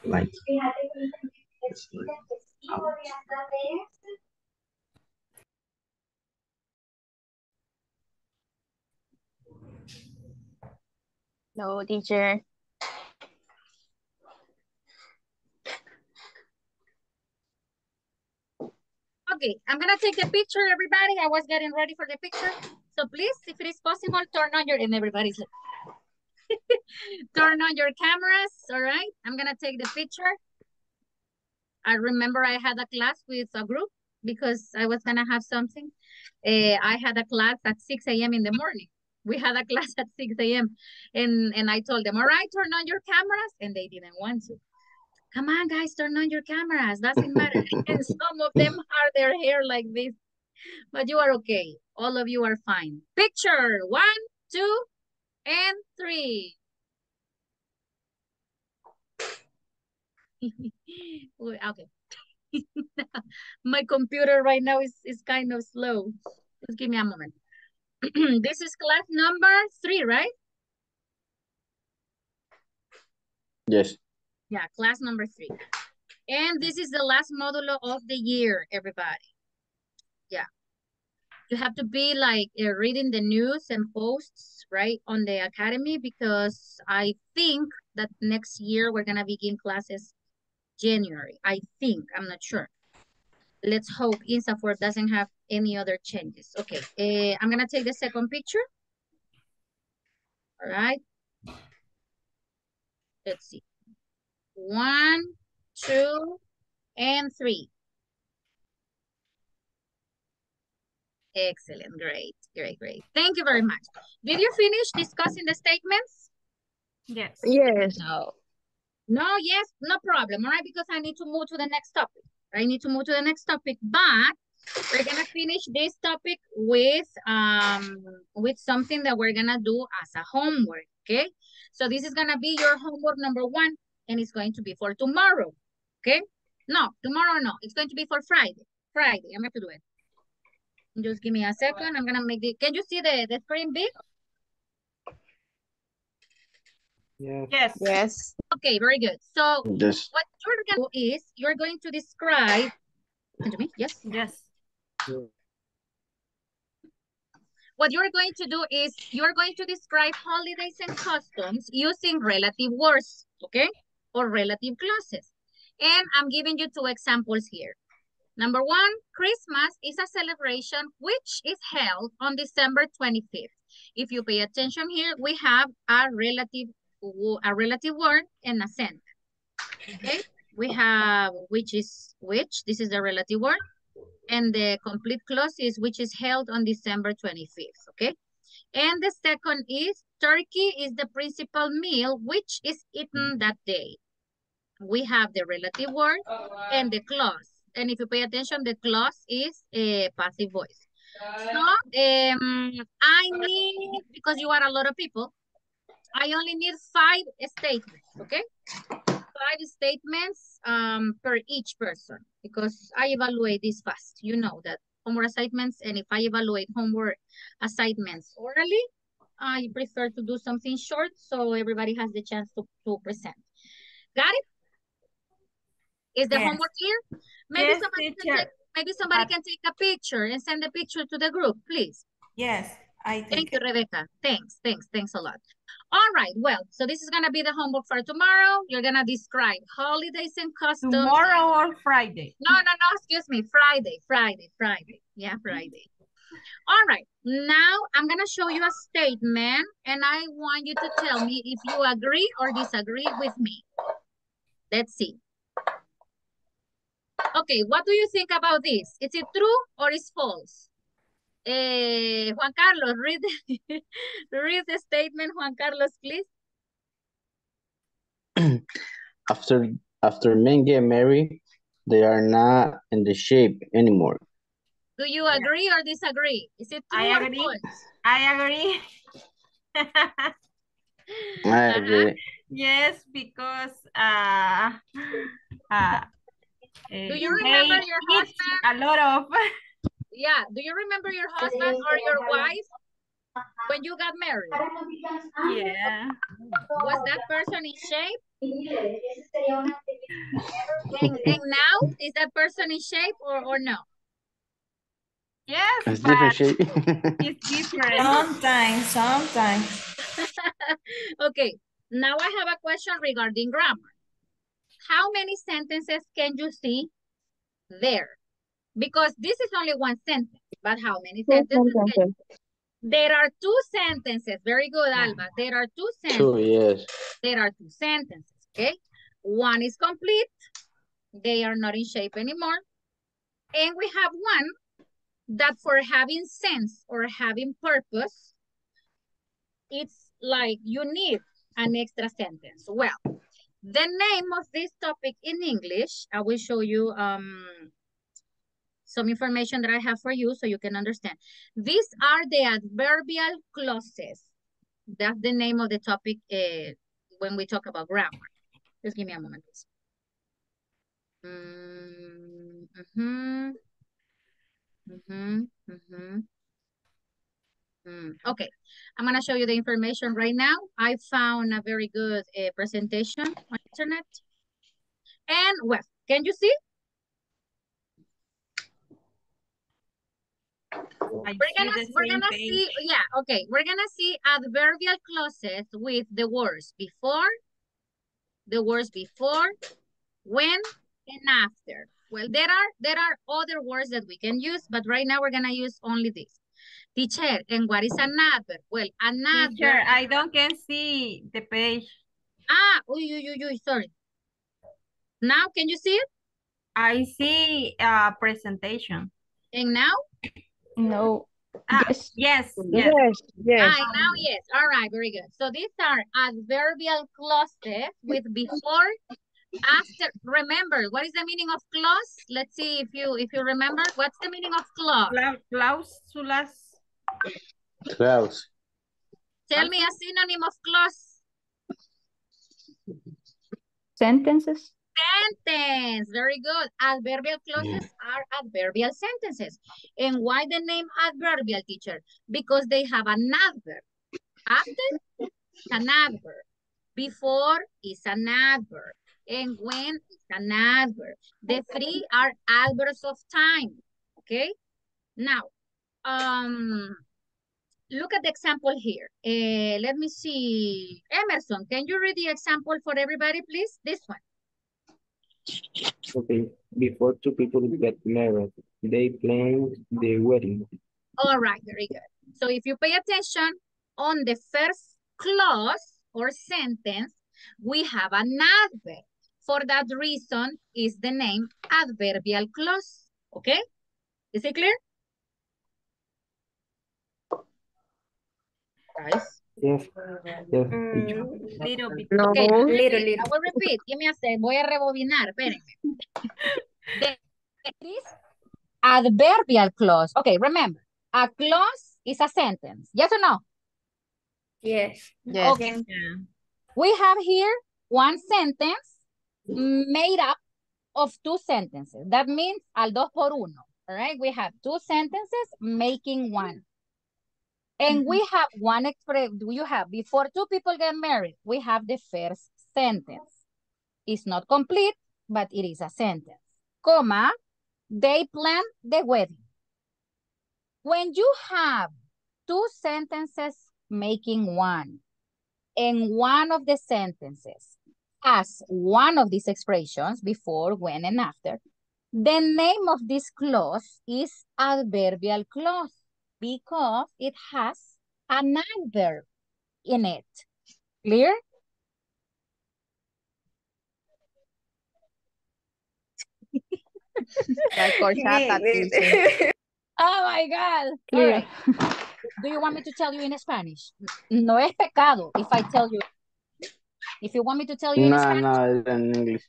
Like, No, teacher. Okay, I'm gonna take the picture, everybody. I was getting ready for the picture. So please, if it is possible, turn on your, and everybody's like, turn on your cameras, all right? I'm gonna take the picture. I remember I had a class with a group because I was gonna have something. I had a class at 6 a.m. in the morning. We had a class at 6 a.m. And I told them, all right, turn on your cameras. And they didn't want to. Come on, guys, turn on your cameras. Doesn't matter. And some of them are their hair like this. But you are okay. All of you are fine. Picture 1, 2, and 3. Okay. My computer right now is kind of slow. Just give me a moment. This is class number 3, right? Yes. Yeah, class number 3. And this is the last modulo of the year, everybody. Yeah. You have to be like reading the news and posts, right, on the academy, because I think that next year we're going to begin classes January. I think, I'm not sure. Let's hope INSAFORP doesn't have any other changes. Okay, I'm going to take the second picture. All right. Let's see. 1, 2, and 3. Excellent. Great, great, great. Thank you very much. Did you finish discussing the statements? Yes. Yes. No. No, yes, no problem. All right, because I need to move to the next topic. I need to move to the next topic, but we're gonna finish this topic with something that we're gonna do as a homework. Okay, so this is gonna be your homework number 1, and it's going to be for tomorrow. Okay, no, tomorrow no, it's going to be for Friday. Friday, I'm going to do it. Just give me a second. I'm gonna make the. Can you see the screen big? Yes. Yes. Okay, very good. So Yes. what you're gonna do is you're going to describe. Listen to me. Yes. Yes. What you're going to do is you're going to describe holidays and customs using relative words, okay, or relative clauses. And I'm giving you 2 examples here. Number 1, Christmas is a celebration which is held on December 25th. If you pay attention here, we have a relative word and a sentence. Okay, we have which is which. This is the relative word. And the complete clause is which is held on December 25th. Okay. And the second is turkey is the principal meal which is eaten that day. We have the relative word and the clause. And if you pay attention, the clause is a passive voice. So I need, because you are a lot of people, I only need 5 statements, okay? 5 statements per each person, because I evaluate this fast. You know that homework assignments, and if I evaluate homework assignments orally, I prefer to do something short so everybody has the chance to present. Got it? Is the homework clear? Maybe Yes, somebody teacher. can take a picture and send the picture to the group, please. Yes, I think. Thank you, Rebecca. Thanks a lot. All right, well, so this is gonna be the homework for tomorrow. You're gonna describe holidays and customs. Tomorrow or Friday? No, excuse me, Friday. Yeah, Friday. All right, now I'm gonna show you a statement and I want you to tell me if you agree or disagree with me. Let's see. Okay, what do you think about this? Is it true or is false? Juan Carlos, read the statement, Juan Carlos, please. After men get married, they are not in the shape anymore. Do you agree or disagree? Is it true or false? I agree. I agree. Yes, because do you remember your husband? A lot of. Yeah, do you remember your husband or your wife when you got married? Yeah. Was that person in shape? And now, is that person in shape or no? Yes, It's but different shape. it's different. Sometimes. Okay, now I have a question regarding grammar. How many sentences can you see there? Because this is only one sentence, but how many sentences can you? There are two sentences. Very good, Alba. There are two Two, sentences. yes. There are two sentences, okay? One is complete. They are not in shape anymore. And we have one that for having sense or having purpose, it's like you need an extra sentence. Well, the name of this topic in English, I will show you some information that I have for you so you can understand. These are the adverbial clauses. That's the name of the topic when we talk about grammar. Just give me a moment, please. Okay, I'm gonna show you the information right now. I found a very good presentation on internet. And well, can you see? We're gonna see, yeah, okay. We're gonna see adverbial clauses with the words before, when, and after. Well, there are other words that we can use, but right now we're gonna use only this. Teacher, and what is an adverb? Well, an adverb. Teacher, I don't can see the page. Ah, sorry. Now, can you see it? I see a presentation. And now? No. Yes. Yes. Yes. Now yes. All right, very good. So these are adverbial clauses with before, after. Remember, what is the meaning of clause? Let's see if you remember. What's the meaning of clause? Cláusulas. Clause. Tell me a synonym of clause. Sentences. Sentence. Very good. Adverbial clauses are adverbial sentences. And why the name adverbial, teacher? Because they have an adverb. After, an adverb. Before is an adverb. And when is an adverb. The three are adverbs of time. Okay? Now, look at the example here. Let me see. Emerson, can you read the example for everybody, please? This one. Okay, before two people get married, they plan the wedding. All right, very good. So if you pay attention on the first clause or sentence, we have an adverb. For that reason is the name adverbial clause. Okay? Is it clear? Guys? Yes. Yes. Little bit. Okay, I will repeat. Give me a sec. Voy a rebobinar. Espérenme. This adverbial clause. Okay, remember. A clause is a sentence. Yes or no? Yes. Yes. Okay. We have here one sentence made up of two sentences. That means al dos por uno. All right. We have two sentences making one. And we have one expression. You have before two people get married, we have the first sentence. It's not complete, but it is a sentence. Comma, they plan the wedding. When you have two sentences making one, and one of the sentences has one of these expressions, before, when, and after, the name of this clause is adverbial clause because it has an adverb in it. Clear? Like horchata, teacher. Oh my God. Clear. All right. Do you want me to tell you in Spanish? No es pecado if I tell you. If you want me to tell you in Spanish. No, in English.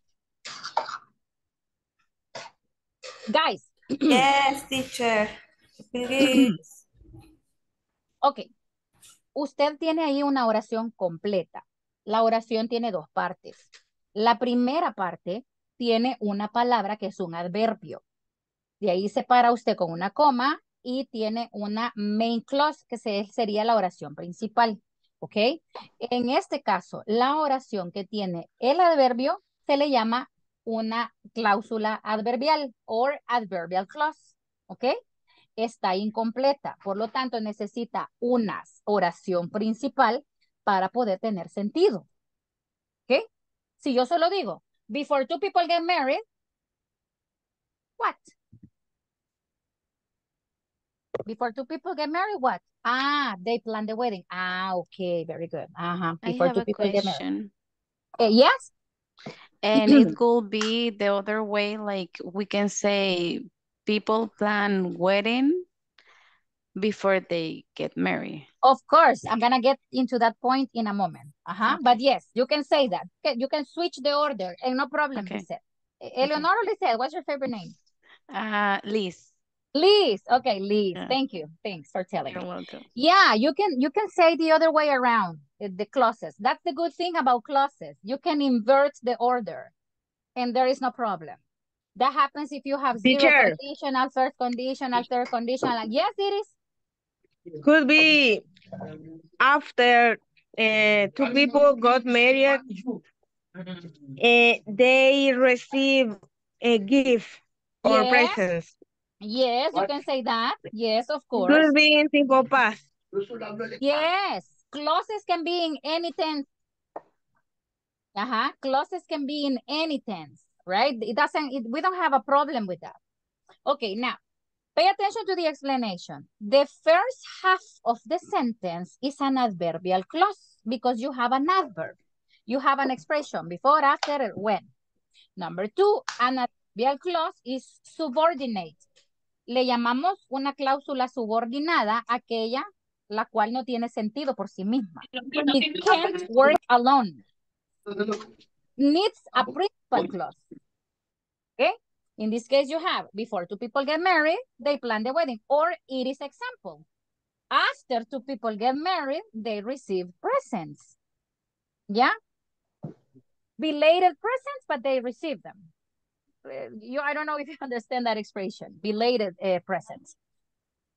Guys. Yes, teacher. Please. Ok. Usted tiene ahí una oración completa. La oración tiene dos partes. La primera parte tiene una palabra que es un adverbio. De ahí separa usted con una coma y tiene una main clause que sería la oración principal. ¿ok? En este caso, la oración que tiene el adverbio se le llama una cláusula adverbial or adverbial clause, ¿ok? Está incompleta, por lo tanto necesita una oración principal para poder tener sentido, ¿ok? Si yo solo digo, before two people get married, what? Before two people get married, what? Ah, they plan the wedding. Ah, okay, very good. I Before have two a people get married. question. Yes? And it could be the other way, like we can say people plan wedding before they get married. Of course, I'm gonna get into that point in a moment. Okay. But yes, you can say that. Okay, you can switch the order and no problem, Okay. Lisette. Eleonora or Lisette, what's your favorite name? Liz. Liz. Okay, Liz. Yeah. Thank you. Thanks for telling You're me. welcome. Yeah, you can say the other way around, the clauses. That's the good thing about clauses. You can invert the order and there is no problem. That happens if you have zero Teacher. conditional, first conditional, third conditional. Yes, it is. Could be after two people got married, they receive a gift or Yes. presents. Yes, you can say that. Yes, of course. Could be in simple past. Yes, clauses can be in any tense. Clauses can be in any tense, right? We don't have a problem with that. Okay, now, pay attention to the explanation. The first half of the sentence is an adverbial clause because you have an adverb. You have an expression before, after, when. Number two, an adverbial clause is subordinate. Le llamamos una cláusula subordinada aquella la cual no tiene sentido por sí misma. It can't work alone. Needs a principal clause. Okay? In this case, you have, before two people get married, they plan the wedding. Or it is example. After two people get married, they receive presents. Yeah? Belated presents, but they receive them. I don't know if you understand that expression, belated presents.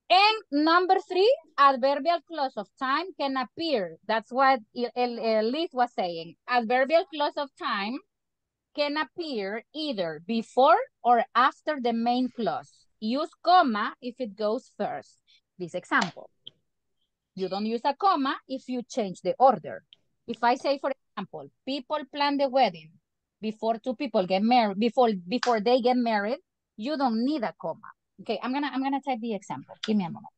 And number three, adverbial clause of time can appear. That's what Liz was saying. Adverbial clause of time can appear either before or after the main clause. Use comma if it goes first. This example. You don't use a comma if you change the order. If I say, for example, people plan the wedding before two people get married, before they get married, you don't need a comma. Okay, I'm gonna type the example. Give me a moment.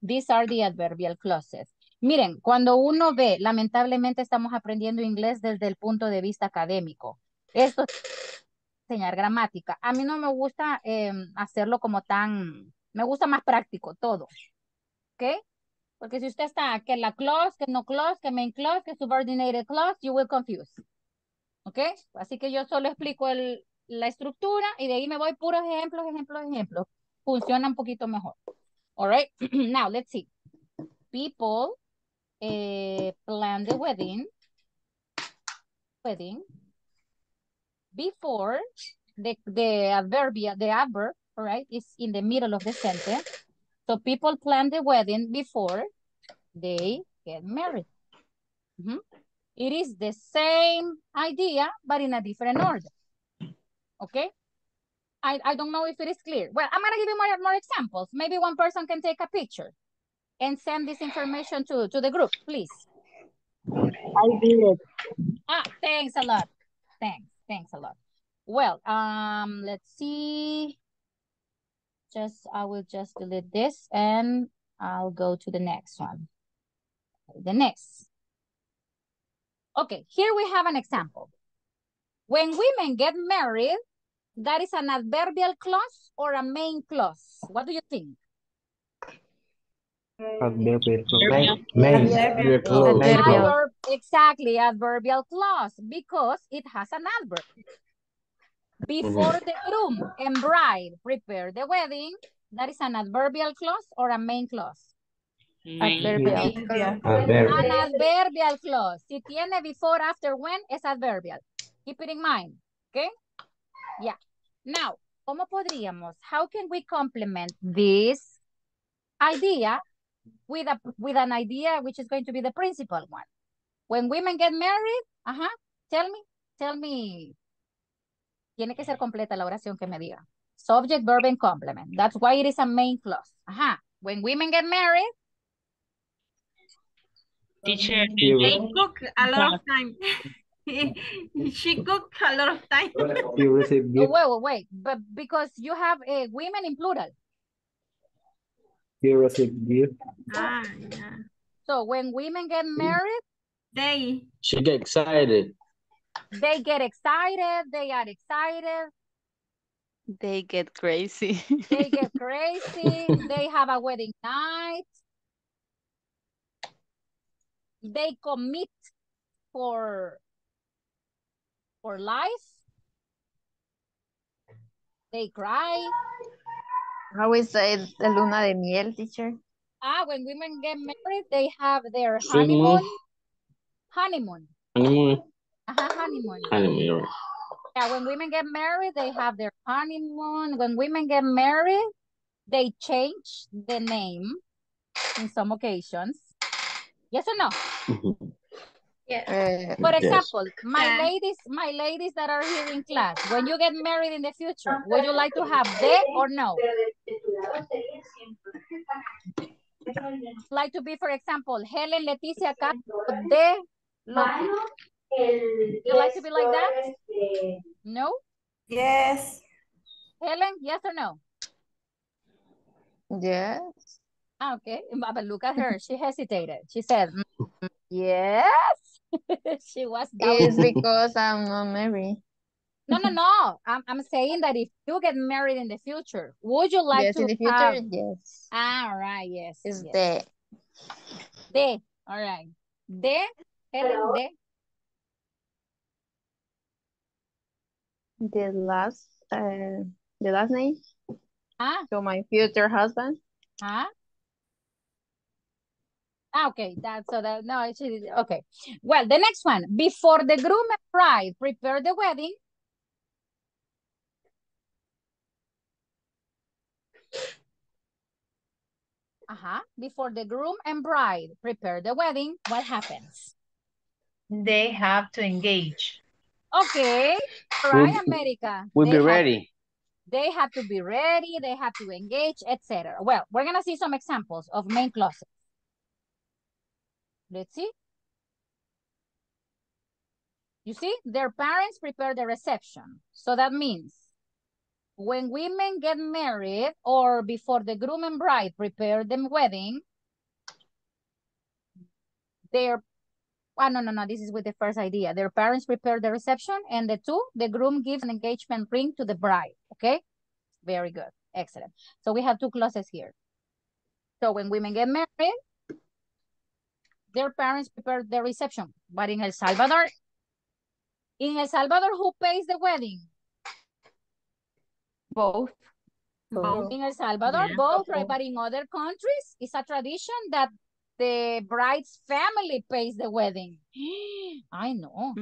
These are the adverbial clauses. Miren, cuando uno ve, lamentablemente estamos aprendiendo inglés desde el punto de vista académico. Esto es enseñar gramática. A mí no me gusta hacerlo como tan, me gusta más práctico todo. ¿Ok? Porque si usted está que la clause, que no clause, que main clause, que subordinated clause, you will confuse. ¿Ok? Así que yo solo explico la estructura y de ahí me voy puros ejemplos, ejemplos, ejemplos. Funciona un poquito mejor. All right? Now, let's see. People plan the wedding before the adverb, all right, is in the middle of the sentence. So people plan the wedding before they get married. It is the same idea, but in a different order. Okay? I don't know if it is clear. Well, I'm going to give you more examples. Maybe one person can take a picture and send this information to the group, please. I did it. Thanks a lot. Thanks a lot. Well, let's see. I will just delete this and I'll go to the next one. The next. Okay, here we have an example. When women get married, that is an adverbial clause or a main clause? What do you think? Adverbial Exactly, adverbial clause, because it has an adverb. Before the groom and bride prepare the wedding, that is an adverbial clause or a main clause? Adverbial. An adverbial clause. Si tiene before, after, when, es adverbial. Keep it in mind, okay? Yeah. Now, how can we complement this idea with an idea which is going to be the principal one. When women get married, tell me. Tiene que ser completa la oración que me diga. Subject, verb, and complement. That's why it is a main clause. When women get married. Teacher, They cook a lot of time. She cooked a lot of time. You receive gift. Wait. But because you have women in plural. You receive gift. Yeah. So when women get married, She get excited. They get excited. They are excited. They get crazy. They get crazy. They have a wedding night. They commit for life. They cry. How is it the luna de miel, teacher? When women get married, they have their Sweet moon. honeymoon. Honeymoon. Honeymoon. Honeymoon, you're right. Yeah, when women get married, they have their honeymoon. When women get married, they change the name in some occasions. Yes or no? Yeah. For example, my ladies that are here in class, when you get married in the future, would you like to have de or no? Like to be, for example, Helen Leticia Castro de Lopez. You like to be like that? No? Yes. Helen, yes or no? Yes. Okay, but look at her. She hesitated. She said, yes. She was doubting. It's because I'm not married. No. I'm saying that if you get married in the future, would you like to in the future, have? yes. All right, yes. It's yes. De. All right. De, Helen, de. The last name. So my future husband. Okay, okay. Well, the next one, before the groom and bride prepare the wedding. Before the groom and bride prepare the wedding, what happens? They have to engage. Okay, all right, America. We'll be ready. They have to be ready, they have to engage, etc. Well, we're gonna see some examples of main clauses. Let's see. You see, their parents prepare the reception. So that means when women get married or before the groom and bride prepare the wedding, no, this is with the first idea. Their parents prepare the reception, and the groom gives an engagement ring to the bride, okay? Very good, excellent. So we have two clauses here. So when women get married, their parents prepare the reception. But in El Salvador, who pays the wedding? Both. In El Salvador, both, right? But in other countries, it's a tradition that the bride's family pays the wedding. I know.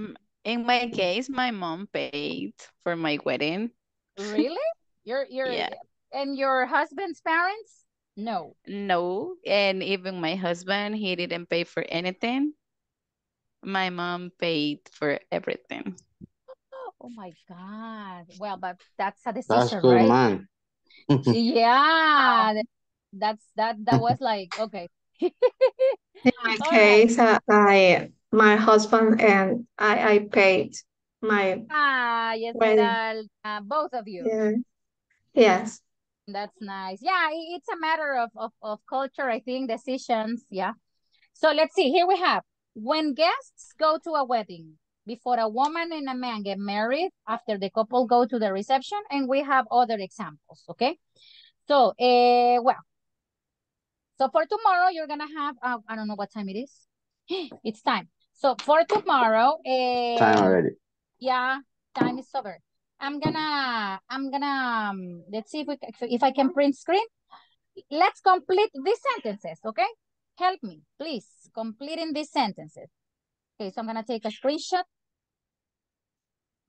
In my case, my mom paid for my wedding. Really? Yeah. And your husband's parents? No. No, and even my husband, he didn't pay for anything. My mom paid for everything. Oh my God. Well, but that's a decision, That's good, right? man. Yeah. That was like, okay. In my case, my husband and I paid my Yes, wedding. both of you. Yeah. Yes. That's nice. Yeah, it's a matter of culture, I think, decisions. Yeah. So let's see. Here we have, when guests go to a wedding, before a woman and a man get married, after the couple go to the reception, and we have other examples, okay? So, well, so for tomorrow, you're going to have, I don't know what time it is. It's time. So for tomorrow, Time already. yeah, time is over. I'm gonna, let's see if I can print screen. Let's complete these sentences, okay? Help me, please, completing these sentences. Okay, so I'm gonna take a screenshot.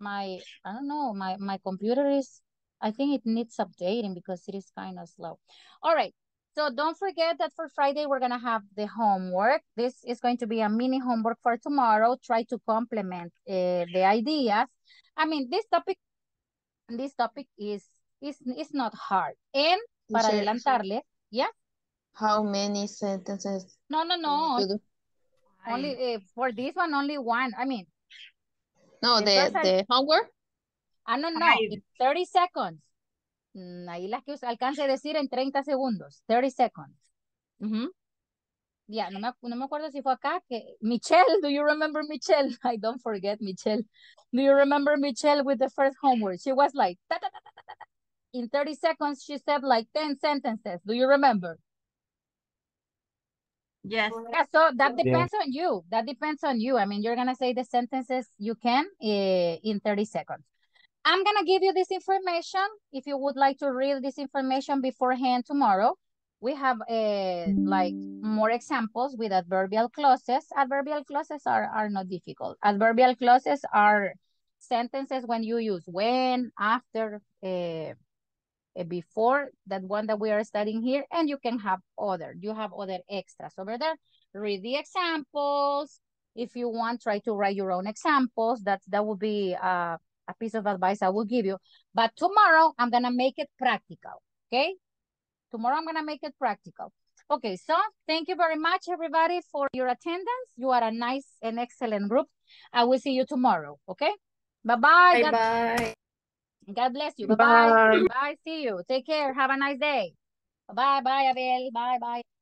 I don't know, my computer is, I think it needs updating because it is kind of slow. All right, So don't forget that for Friday, we're going to have the homework. This is going to be a mini homework for tomorrow. Try to complement the ideas. I mean, this topic is not hard. And para Teacher, adelantarle, yeah? how many sentences No, we need to do? only for this one, only one. I mean, No, the homework? No, in 30 seconds. Ahí las que alcance a decir en 30 segundos. 30 seconds. Ya, no me acuerdo si fue acá que Michelle, do you remember Michelle? I don't forget Michelle. Do you remember Michelle with the first homework? She was like, ta, ta, ta, ta, ta, ta. In 30 seconds, she said like 10 sentences. Do you remember? Yes. Yeah, so that depends on you. That depends on you. I mean, you're going to say the sentences you can in 30 seconds. I'm going to give you this information. If you would like to read this information beforehand tomorrow, we have like more examples with adverbial clauses. Adverbial clauses are not difficult. Adverbial clauses are sentences when you use when, after, before, that one that we are studying here, and you can have you have other extras over there. Read the examples. If you want, try to write your own examples. That would be a piece of advice I will give you. But tomorrow, I'm going to make it practical, okay? Tomorrow, I'm going to make it practical. Okay, so thank you very much, everybody, for your attendance. You are a nice and excellent group. I will see you tomorrow, okay? Bye-bye. Bye-bye. God bless you. Bye-bye. Bye. See you. Take care. Have a nice day. Bye. Bye, Abel. Bye. Bye.